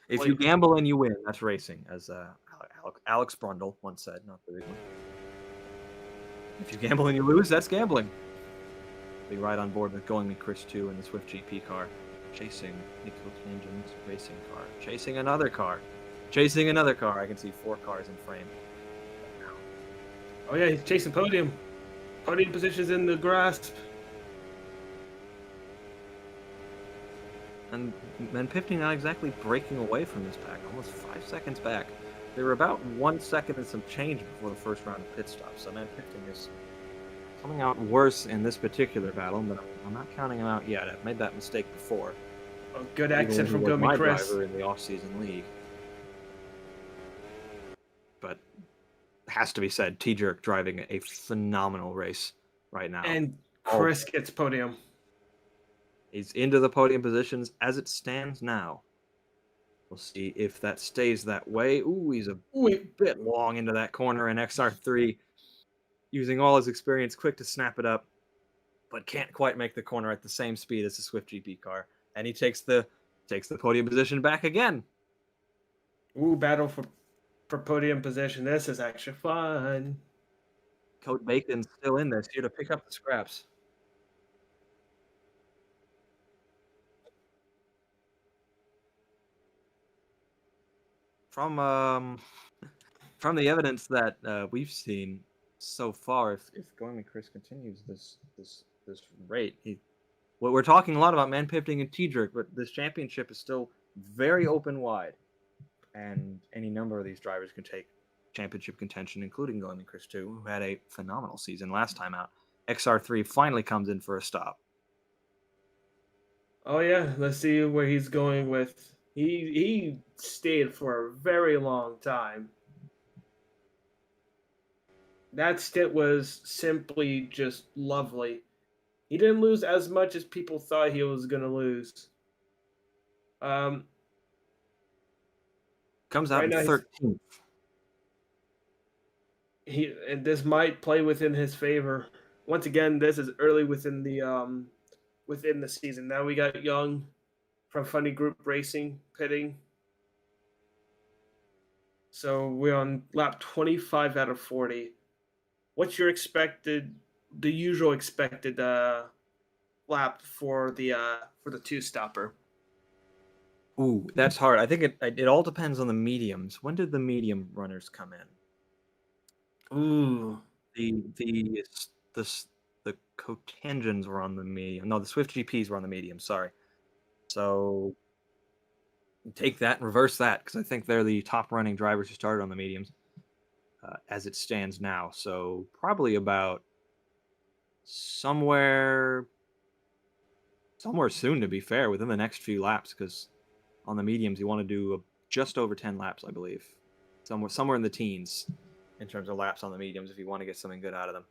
If you gamble and you win, that's racing, as Alex Brundle once said, not the big one. If you gamble and you lose, that's gambling. Be right on board with Going Me Chris 2 in the Swift GP car. Chasing Nico Tangen's racing car. Chasing another car. Chasing another car. I can see 4 cars in frame. Oh yeah, he's chasing podium. Podium positions in the grasp. And Men50 not exactly breaking away from this pack, almost 5 seconds back. They were about 1 second and some change before the first round of pit stops, so Men50 is coming out worse in this particular battle, but I'm not counting him out yet. I've made that mistake before, A good even exit when he from was Gomi my Chris. driver in the off-season league. But has to be said, T-Jerk driving a phenomenal race right now. And Chris gets podium. He's into the podium positions as it stands now. We'll see if that stays that way. Ooh, he's a bit long into that corner, and XR3 using all his experience, quick to snap it up, but can't quite make the corner at the same speed as the Swift GP car. And he takes the podium position back again. Ooh, battle for podium position. This is actually fun. Code Bacon's still in this, here to pick up the scraps. From the evidence that we've seen so far, if Going Chris continues this rate, we're talking a lot about Man50 and T-Jerk, but this championship is still very open wide, and any number of these drivers can take championship contention, including Going Chris too, who had a phenomenal season last time out. XR3 finally comes in for a stop. Oh yeah, let's see where he's going with. He stayed for a very long time. That stint was simply just lovely. He didn't lose as much as people thought he was gonna lose. Comes out Right in now 13th. And this might play within his favor. Once again, this is early within the season. Now we got Young from Funny Group Racing pitting. So we're on lap 25 out of 40. What's your the usual expected lap for the two stopper? Ooh, that's hard. I think it all depends on the mediums. When did the medium runners come in? Ooh, The Cotangens were on the medium. No, the Swift GPs were on the medium. Sorry. So take that and reverse that, because I think they're the top running drivers who started on the mediums as it stands now. So probably about somewhere soon, to be fair, within the next few laps, because on the mediums you want to do just over 10 laps, I believe, somewhere in the teens in terms of laps on the mediums if you want to get something good out of them.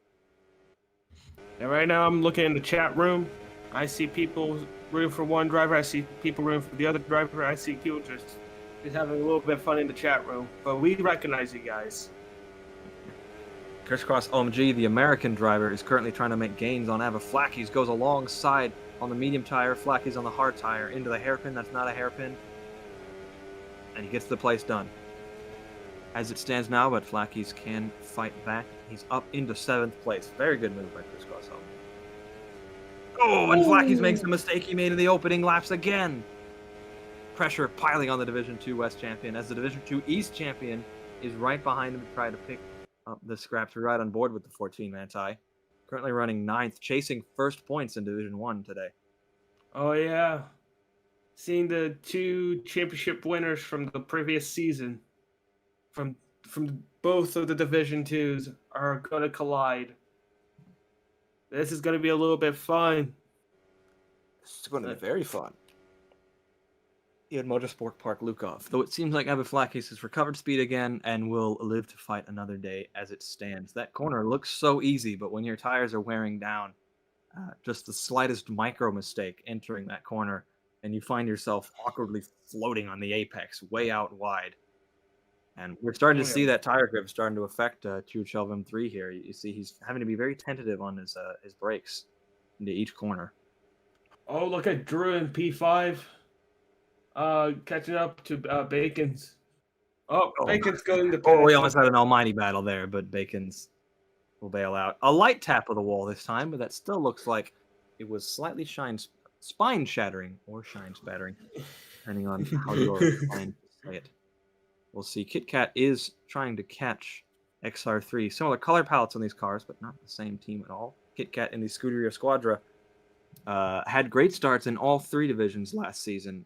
and right now I'm looking in the chat room. I see people rooting for one driver. I see people rooting for the other driver. I see people just having a little bit of fun in the chat room. But we recognize you guys. Crisscross OMG, the American driver, is currently trying to make gains on Ava Flackies. Goes alongside on the medium tire. Flackies on the hard tire. Into the hairpin. That's not a hairpin. And he gets the place done. As it stands now, but Flackies can fight back. He's up into 7th place. Very good move by Crisscross OMG. Oh, and Flackies makes the mistake he made in the opening laps again. Pressure piling on the Division 2 West champion, as the Division 2 East champion is right behind him to try to pick up the scraps. We're right on board with the 14-man tie. Currently running 9th, chasing first points in Division 1 today. Oh yeah, seeing the two championship winners from the previous season, from both of the Division 2s, are going to collide. This is going to be a little bit fun. It's going to be very fun. In Motorsport Park Lukov, though it seems like Abiflakis has recovered speed again and will live to fight another day as it stands. That corner looks so easy, but when your tires are wearing down, just the slightest micro mistake entering that corner, and you find yourself awkwardly floating on the apex, way out wide. And we're starting to see that tire grip starting to affect Chuchel M3 here. You see he's having to be very tentative on his brakes into each corner. Oh, look at Drew in P5. Catching up to Bacon's. Oh, Bacon's going to. Oh, we almost had an almighty battle there, but Bacon's will bail out. A light tap of the wall this time, but that still looks like it was slightly spine shattering or shine spattering, depending on how you're inclined to say it. We'll see. Kit Kat is trying to catch XR3. Similar color palettes on these cars, but not the same team at all. Kit Kat in the Scuderia Squadra Had great starts in all three divisions last season.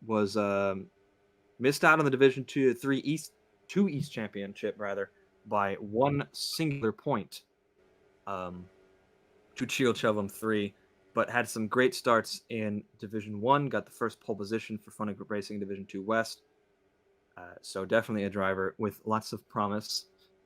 Was missed out on the Division 2 East championship rather by one singular point um, to Cheltenham 3, but had some great starts in Division 1. Got the first pole position for Funny Group Racing Division 2 West. So definitely a driver with lots of promise.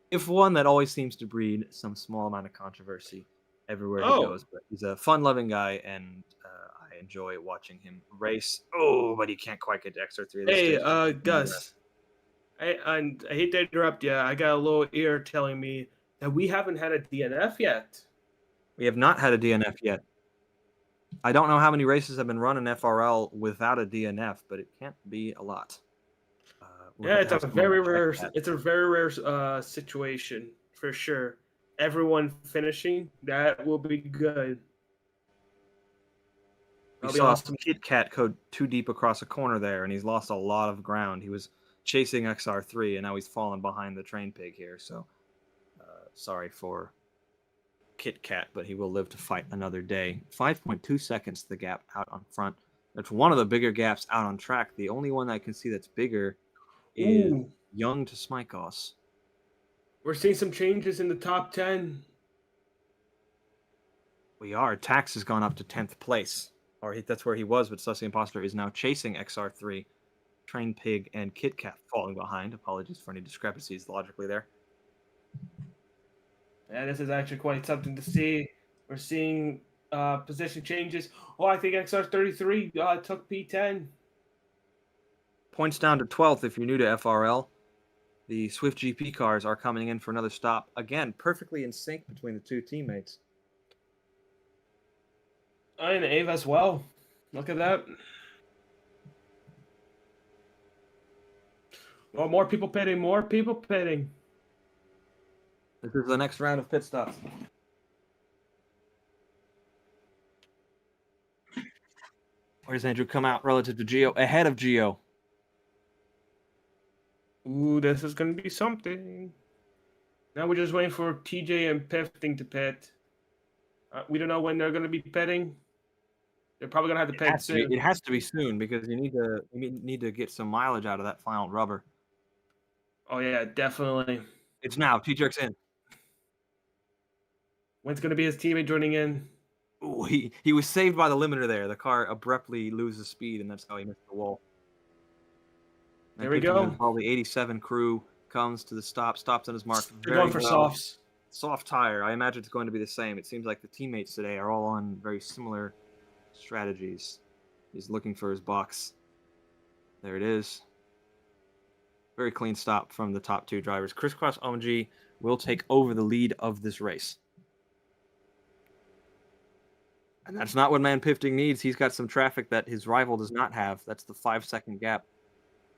If one that always seems to breed some small amount of controversy everywhere he Oh, goes. But he's a fun-loving guy, and I enjoy watching him race. Oh, but he can't quite get to XR3 at this hey, stage. Gus. I hate to interrupt you. I got a little ear telling me that we haven't had a DNF yet. We have not had a DNF yet. I don't know how many races have been run in FRL without a DNF, but it can't be a lot. We'll Yeah, have to it's a have someone very check rare. that. It's a very rare situation for sure. Everyone finishing that will be good. We That'll be saw awesome. Kit Kat go too deep across a corner there, and he's lost a lot of ground. He was chasing XR3, and now he's fallen behind the train pig here. So, sorry for Kit Kat, but he will live to fight another day. 5.2 seconds the gap out on front. That's one of the bigger gaps out on track. The only one I can see that's bigger is Ooh, Young to Smykos. we're seeing some changes in the top 10. We are. Tax has gone up to 10th place. That's where he was, but Sussy Imposter is now chasing XR3. Train Pig and Kit Kat falling behind. Apologies for any discrepancies logically there. Yeah, this is actually quite something to see. We're seeing position changes. Oh, I think XR33 took P10. Points down to 12th if you're new to FRL. The Swift GP cars are coming in for another stop. Again, perfectly in sync between the two teammates. And Ave as well. Look at that. Well, more people pitting, more people pitting. This is the next round of pit stops. Where does Andrew come out relative to Gio? Ahead of Gio. Ooh, this is going to be something. Now we're just waiting for TJ and Pifting to pit. We don't know when they're going to be pitting. They're probably going to have to pit soon. It has to be soon because you need to get some mileage out of that final rubber. Oh, yeah, definitely. It's now. T-Jerk's in. When's going to be his teammate joining in? Ooh, he was saved by the limiter there. The car abruptly loses speed, and that's how he missed the wall. There we go. Probably 87 crew comes to the stop, stops on his mark. They're going for softs. Soft tire. I imagine it's going to be the same. It seems like the teammates today are all on very similar strategies. He's looking for his box. There it is. Very clean stop from the top two drivers. Crisscross OMG will take over the lead of this race. And that's not what Man Pifting needs. He's got some traffic that his rival does not have. That's the 5-second gap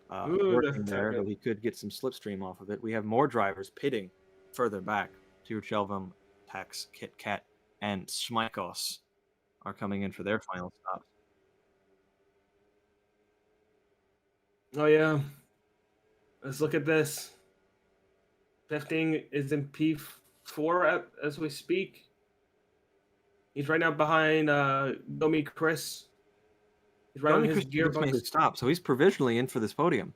working there, but he could get some slipstream off of it. We have more drivers pitting further back. Cheltenham, Tax, Kit Kat, and Smykos are coming in for their final stops. Oh, yeah. Let's look at this. Pifting is in P4 as we speak. He's right now behind Domi Chris. He's right on his gearbox. Stop, so he's provisionally in for this podium.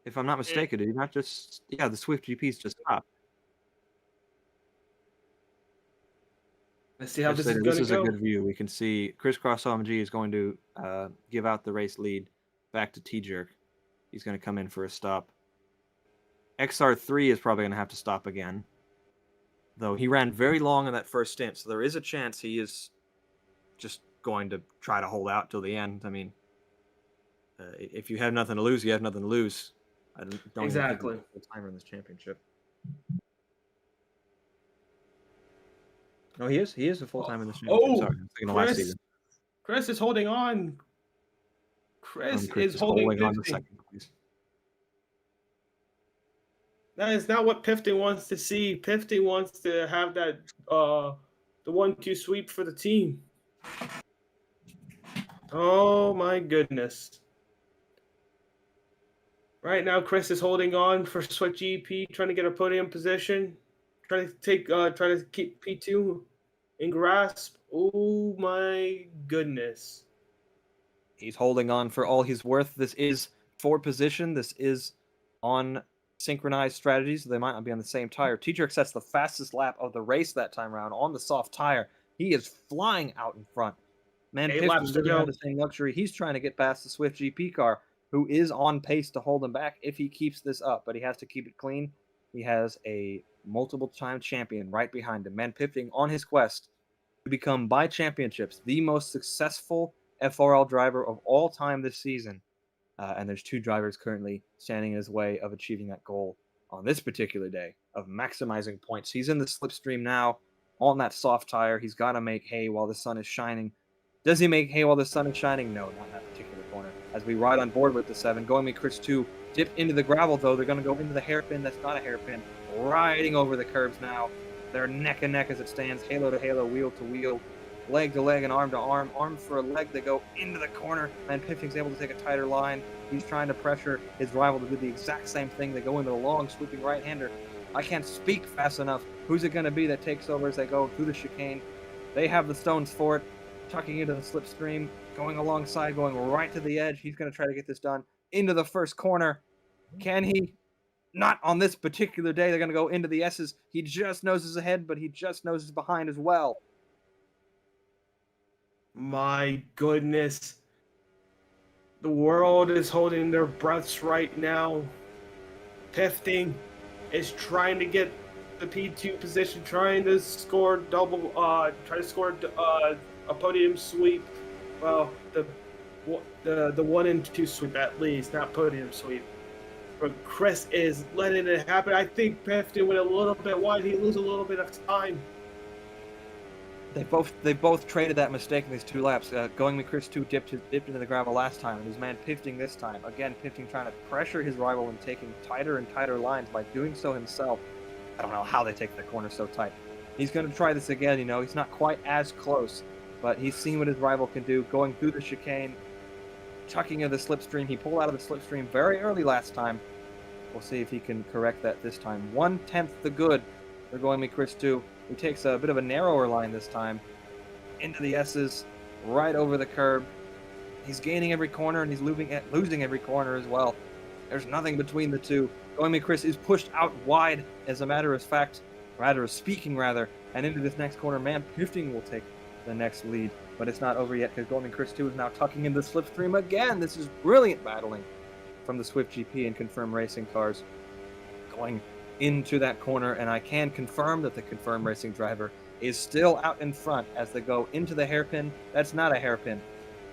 If I'm not mistaken, did he not just... Yeah, the Swift GP's just stopped. Let's see how this is going to go. This is a good view. We can see Crisscross OMG is going to give out the race lead back to T-Jerk. He's going to come in for a stop. XR3 is probably going to have to stop again. Though he ran very long in that first stint, so there is a chance he is just going to try to hold out till the end. I mean, if you have nothing to lose, you have nothing to lose. I don't exactly. Even think he's a timer in this championship. No, he is. He is a full time in this championship. Oh, sorry, I'm thinking of last season. Chris is holding on. Chris is holding on to second place. That is not what Pifting wants to see. Pifting wants to have that the 1-2 sweep for the team. Oh my goodness. Right now, Chris is holding on for Swift GP, trying to get a podium position, trying to keep P2. in grasp. Oh my goodness. He's holding on for all he's worth. This is for position. This is on synchronized strategies. So they might not be on the same tire. T-Jerk sets the fastest lap of the race that time around on the soft tire. He is flying out in front. Man, 8 Pifton laps to doesn't have go. the same luxury. He's trying to get past the Swift GP car, who is on pace to hold him back if he keeps this up, but he has to keep it clean. He has a multiple-time champion right behind him. Man, Pifton on his quest to become, by championships, the most successful FRL driver of all time this season. And there's two drivers currently standing in his way of achieving that goal on this particular day of maximizing points. He's in the slipstream now on that soft tire. He's got to make hay while the sun is shining. Does he make hay while the sun is shining? No, not in that particular corner. As we ride on board with the 7, going me Chris 2, dip into the gravel, though. They're going to go into the hairpin. That's not a hairpin. Riding over the curbs now. They're neck and neck as it stands, halo to halo, wheel to wheel, leg to leg, and arm to arm. Arm for a leg. They go into the corner. Man, Pifton's able to take a tighter line. He's trying to pressure his rival to do the exact same thing. They go into the long, swooping right-hander. I can't speak fast enough. Who's it going to be that takes over as they go through the chicane? They have the stones for it. Tucking into the slipstream, going alongside, going right to the edge. He's going to try to get this done into the first corner. Can he? Not on this particular day. They're going to go into the S's. He just noses ahead, but he just noses behind as well. My goodness. The world is holding their breaths right now. Pifton is trying to get the P2 position, trying to score a podium sweep. Well, the 1 and 2 sweep at least, not podium sweep. But Chris is letting it happen. I think Pifton went a little bit wide. He loses a little bit of time. They both traded that mistake in these 2 laps. Going me Chris 2 dipped into the gravel last time, and his man Pifton this time. Again, Pifton trying to pressure his rival and taking tighter and tighter lines by doing so himself. I don't know how they take the corner so tight. He's going to try this again. He's not quite as close, but he's seen what his rival can do, going through the chicane, chucking into the slipstream. He pulled out of the slipstream very early last time. We'll see if he can correct that this time. 1/10 the good. They're going me Chris 2. He takes a bit of a narrower line this time. Into the S's, right over the curb. He's gaining every corner, and he's losing every corner as well. There's nothing between the two. Going me Chris is pushed out wide, as a matter of speaking, and into this next corner. Man, Pifton will take the next lead, but it's not over yet because Going me Chris 2 is now tucking in the slipstream again. This is brilliant battling from the Swift GP and Confirm Racing cars. Going into that corner, and I can confirm that the Confirm Racing driver is still out in front as they go into the hairpin. That's not a hairpin.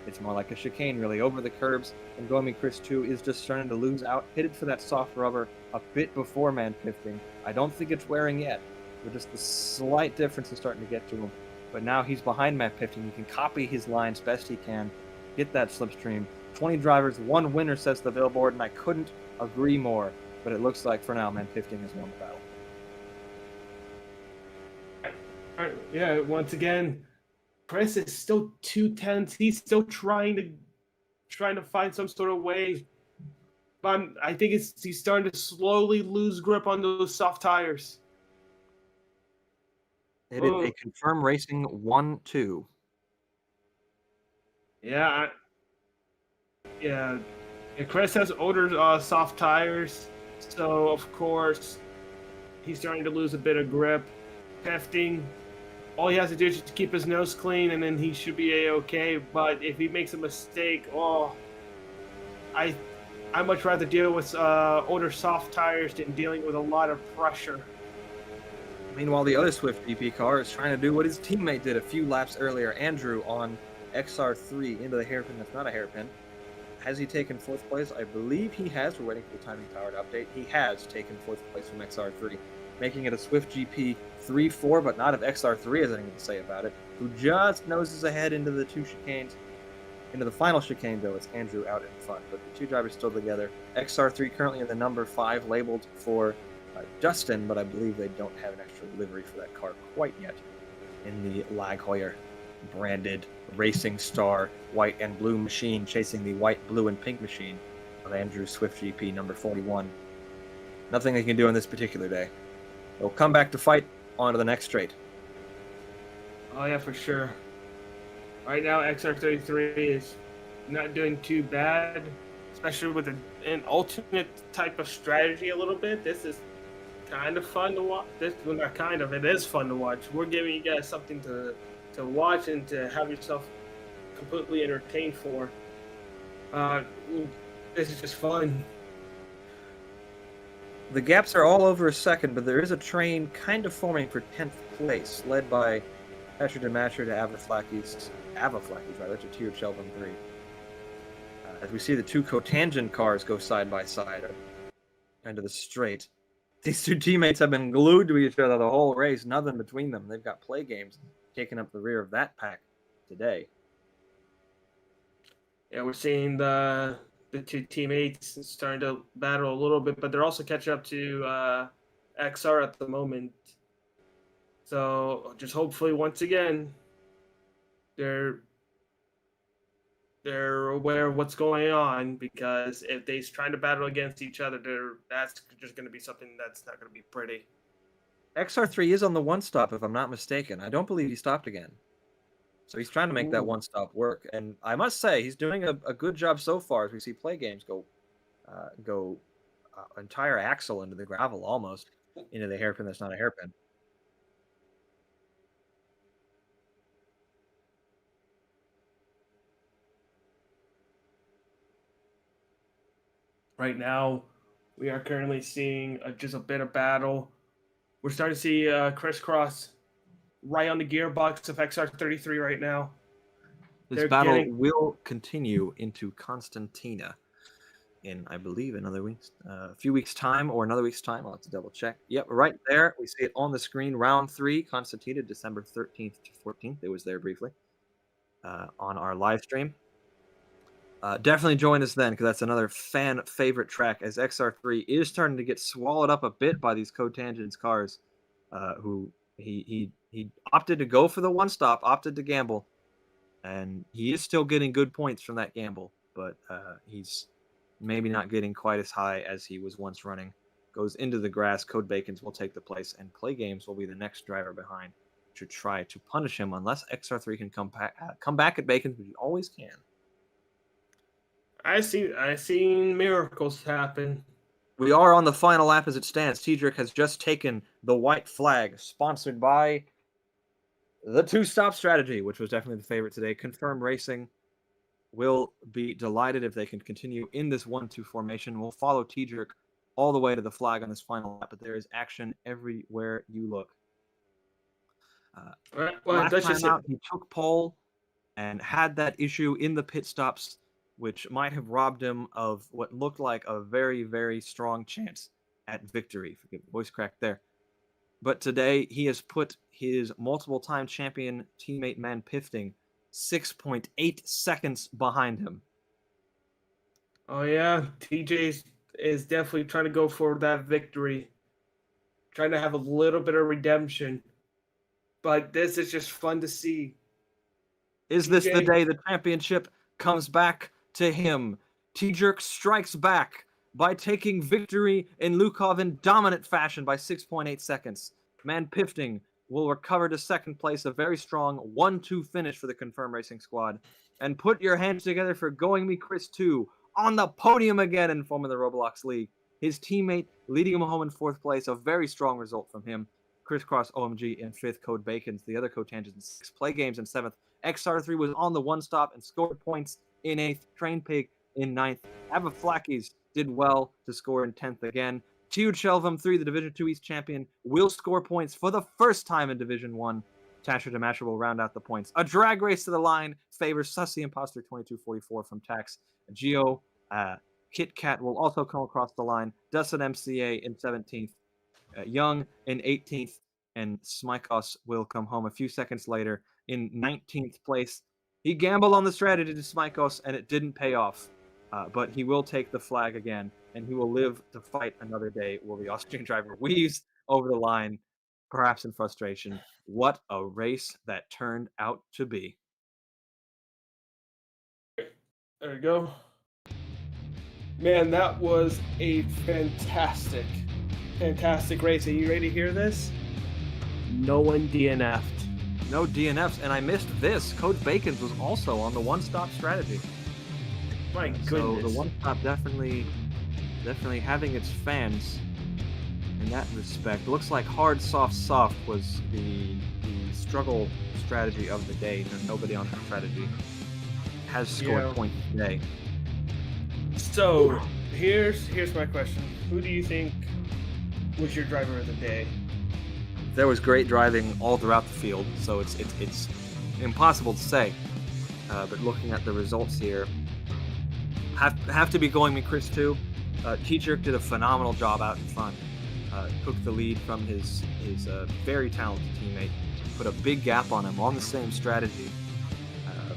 It's more like a chicane, really, over the curbs. And Going me Chris 2 is just starting to lose out, headed for that soft rubber a bit before Man Pifton. I don't think it's wearing yet, but just the slight difference is starting to get to him. But now he's behind Man Pifton. He can copy his lines best he can, get that slipstream. 20 drivers, 1 winner, says the billboard, and I couldn't agree more. But it looks like, for now, Man Pifton has won the battle. Yeah, once again, Chris is still 2/10. He's still trying to find some sort of way. But I think he's starting to slowly lose grip on those soft tires. It is a Confirm Racing 1-2. Yeah. Yeah. Chris has older soft tires, so of course he's starting to lose a bit of grip. Pifton, all he has to do is just keep his nose clean, and then he should be a-okay. But if he makes a mistake, I much rather deal with older soft tires than dealing with a lot of pressure. Meanwhile, the other Swift GP car is trying to do what his teammate did a few laps earlier. Andrew on XR3 into the hairpin. That's not a hairpin. Has he taken 4th place? I believe he has. We're waiting for the timing tower to update. He has taken 4th place from XR3, making it a Swift GP 3-4, but not if XR3 has anything to say about it, who just noses ahead into the 2 chicanes. Into the final chicane, though, it's Andrew out in front, but the 2 drivers still together. XR3 currently in the number 5, labeled for Justin, but I believe they don't have an extra livery for that car quite yet in the Lag Heuer branded Racing Star white and blue machine, chasing the white, blue, and pink machine of Andrew Swift GP number 41. Nothing they can do on this particular day. They'll come back to fight on to the next straight. Oh yeah, for sure. Right now, XR33 is not doing too bad, especially with an alternate type of strategy a little bit. This is kind of fun to watch. Well, not kind of, it is fun to watch. We're giving you guys something to watch and to have yourself completely entertained for. Uh, this is just fun. The gaps are all over a second, but there is a train kind of forming for 10th place, led by Escher to Matcher to Avaflackies rather, to Tiered Sheldon 3. As we see the two cotangent cars go side by side into the straight. These two teammates have been glued to each other the whole race, nothing between them. They've got play games taking up the rear of that pack today. Yeah, we're seeing the two teammates starting to battle a little bit, but they're also catching up to XR at the moment. So just hopefully, once again, they're aware of what's going on, because if they're trying to battle against each other, that's just going to be something that's not going to be pretty. XR3 is on the one stop, if I'm not mistaken. I don't believe he stopped again. So he's trying to make that one stop work. And I must say, he's doing a good job so far as we see play games go entire axle into the gravel, almost into the hairpin that's not a hairpin. Right now, we are currently seeing just a bit of battle. We're starting to see crisscross right on the gearbox of XR33 right now. This battle will continue into Constantina in, I believe, a few weeks' time or another week's time. I'll have to double check. Yep, right there. We see it on the screen. Round 3, Constantina, December 13th to 14th. It was there briefly on our live stream. Definitely join us then, because that's another fan favorite track, as XR3 is starting to get swallowed up a bit by these cotangents cars, who he opted to go for the one stop, opted to gamble, and he is still getting good points from that gamble, but he's maybe not getting quite as high as he was once running. Goes into the grass. Code Bacons will take the place, and Play Games will be the next driver behind to try to punish him, unless XR3 can come back at Bacons, which he always can. I've seen miracles happen. We are on the final lap as it stands. Tiedrick has just taken the white flag, sponsored by the two-stop strategy, which was definitely the favorite today. Confirm Racing will be delighted if they can continue in this 1-2 formation. We'll follow Tiedrick all the way to the flag on this final lap, but there is action everywhere you look. Last time out, he took pole and had that issue in the pit stops, which might have robbed him of what looked like a very, very strong chance at victory. Forgive the voice crack there. But today, he has put his multiple-time champion teammate Man Pifting 6.8 seconds behind him. Oh yeah, TJ is definitely trying to go for that victory. Trying to have a little bit of redemption. But this is just fun to see. Is this the day the championship comes back to him? T-Jerk strikes back by taking victory in Lukov in dominant fashion by 6.8 seconds. Man Pifting will recover to second place, a very strong 1-2 finish for the Confirm Racing squad. And put your hands together for Going Me Chris 2 on the podium again in Formula ROBLOX League. His teammate leading him home in fourth place, a very strong result from him. Crisscross OMG in fifth, Code Bacons, the other Cotangents in sixth, Play Games in seventh. XR3 was on the one stop and scored points in eighth. Train Pig in ninth. Avaflackies did well to score in 10th again. Tiered Shelvum 3, the Division 2 East champion, will score points for the first time in Division 1. Tasher Demasher will round out the points. A drag race to the line favors Sussy Imposter 2244 from Tax. Geo Kit Kat will also come across the line. Dustin MCA in 17th. Young in 18th. And Smykos will come home a few seconds later in 19th place. He gambled on the strategy to Smykos, and it didn't pay off. But he will take the flag again, and he will live to fight another day while the Austrian driver weaves over the line, perhaps in frustration. What a race that turned out to be. There we go. Man, that was a fantastic race. Are you ready to hear this? No one DNF'd. no DNFs, and I missed this. Coach Bacon's was also on the one-stop strategy. My So goodness. the one-stop definitely having its fans in that respect. Looks like hard, soft, soft was the struggle strategy of the day. There's nobody on that strategy has scored Yeah. points today. So here's my question: who do you think was your driver of the day? There was great driving all throughout the field, so it's impossible to say. But looking at the results here, have to be going me Chris too. T-Jerk did a phenomenal job out in front. Took the lead from his very talented teammate. Put a big gap on him on the same strategy.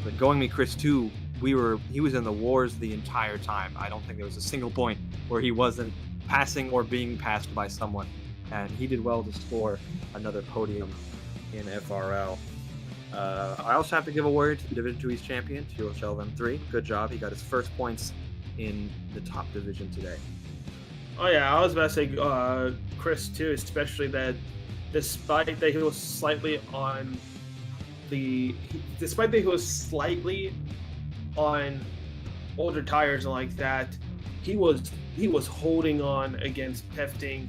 But going me Chris too, he was in the wars the entire time. I don't think there was a single point where he wasn't passing or being passed by someone. And he did well to score another podium in FRL. I also have to give a word to the Division 2 East champion, Tiro Shelvin 3. Good job. He got his first points in the top division today. Oh yeah, I was about to say Chris too, especially that despite that he was slightly on older tires and like that, he was holding on against Pefting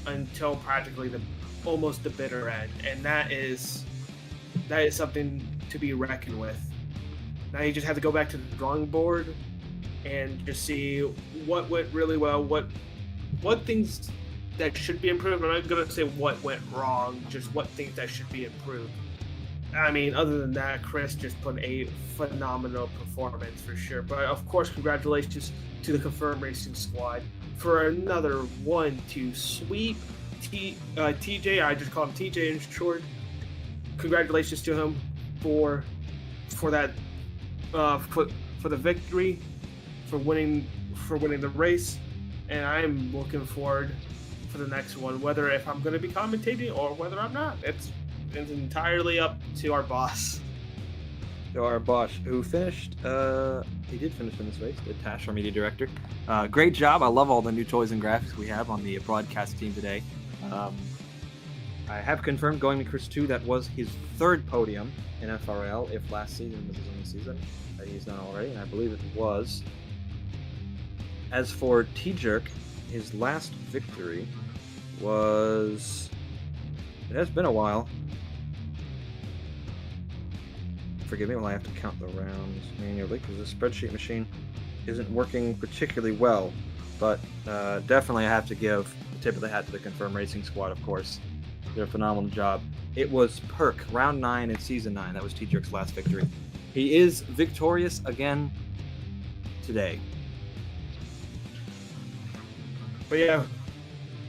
until practically almost the bitter end, and that is something to be reckoned with. Now you just have to go back to the drawing board and just see what went really well, what things that should be improved. I'm not gonna say what went wrong, just what things that should be improved. I mean, other than that, Chris just put a phenomenal performance for sure. But of course, congratulations to the Confirmed Racing Squad for another 1-2 sweep. TJ, I just call him TJ in short. Congratulations to him for that for the victory, for winning the race, and I'm looking forward for the next one. Whether if I'm going to be commentating or whether I'm not, it's entirely up to our boss. So our boss, who finished, he did finish in this race, did Tash, our media director. Great job. I love all the new toys and graphics we have on the broadcast team today. I have confirmed going to Chris 2, that was his third podium in FRL, if last season was his only season that he's done already, and I believe it was. As for T-Jerk, his last victory was... It has been a while. Forgive me while I have to count the rounds manually, because the spreadsheet machine isn't working particularly well. But definitely I have to give the tip of the hat to the Confirmed Racing Squad, of course. They did a phenomenal job. It was Perk, round 9 in season 9. That was T-Jerk's last victory. He is victorious again today. But yeah,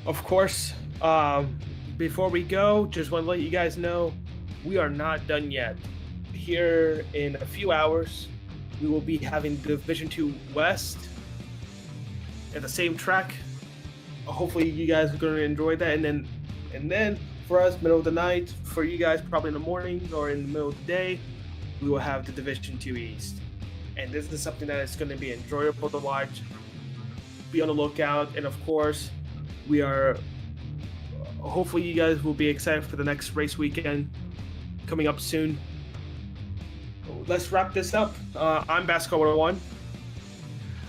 of course, before we go, just want to let you guys know we are not done yet. Here in a few hours, we will be having Division 2 West at the same track. Hopefully you guys are going to enjoy that, and then for us, middle of the night, for you guys probably in the morning or in the middle of the day, we will have the Division 2 East. And this is something that is going to be enjoyable to watch. Be on the lookout, and of course, we are hopefully you guys will be excited for the next race weekend coming up soon. Let's wrap this up. I'm Basketball 101.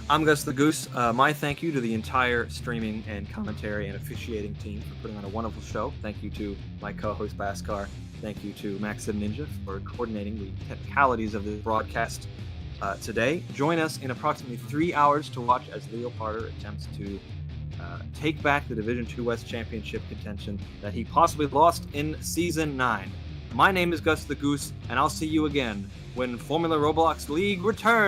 I'm Gus the Goose. My thank you to the entire streaming and commentary and officiating team for putting on a wonderful show. Thank you to my co-host Baskar. Thank you to Maxim Ninja for coordinating the technicalities of the broadcast today. Join us in approximately 3 hours to watch as Leo Carter attempts to take back the Division 2 West Championship contention that he possibly lost in Season 9. My name is Gus the Goose, and I'll see you again when Formula Roblox League returns.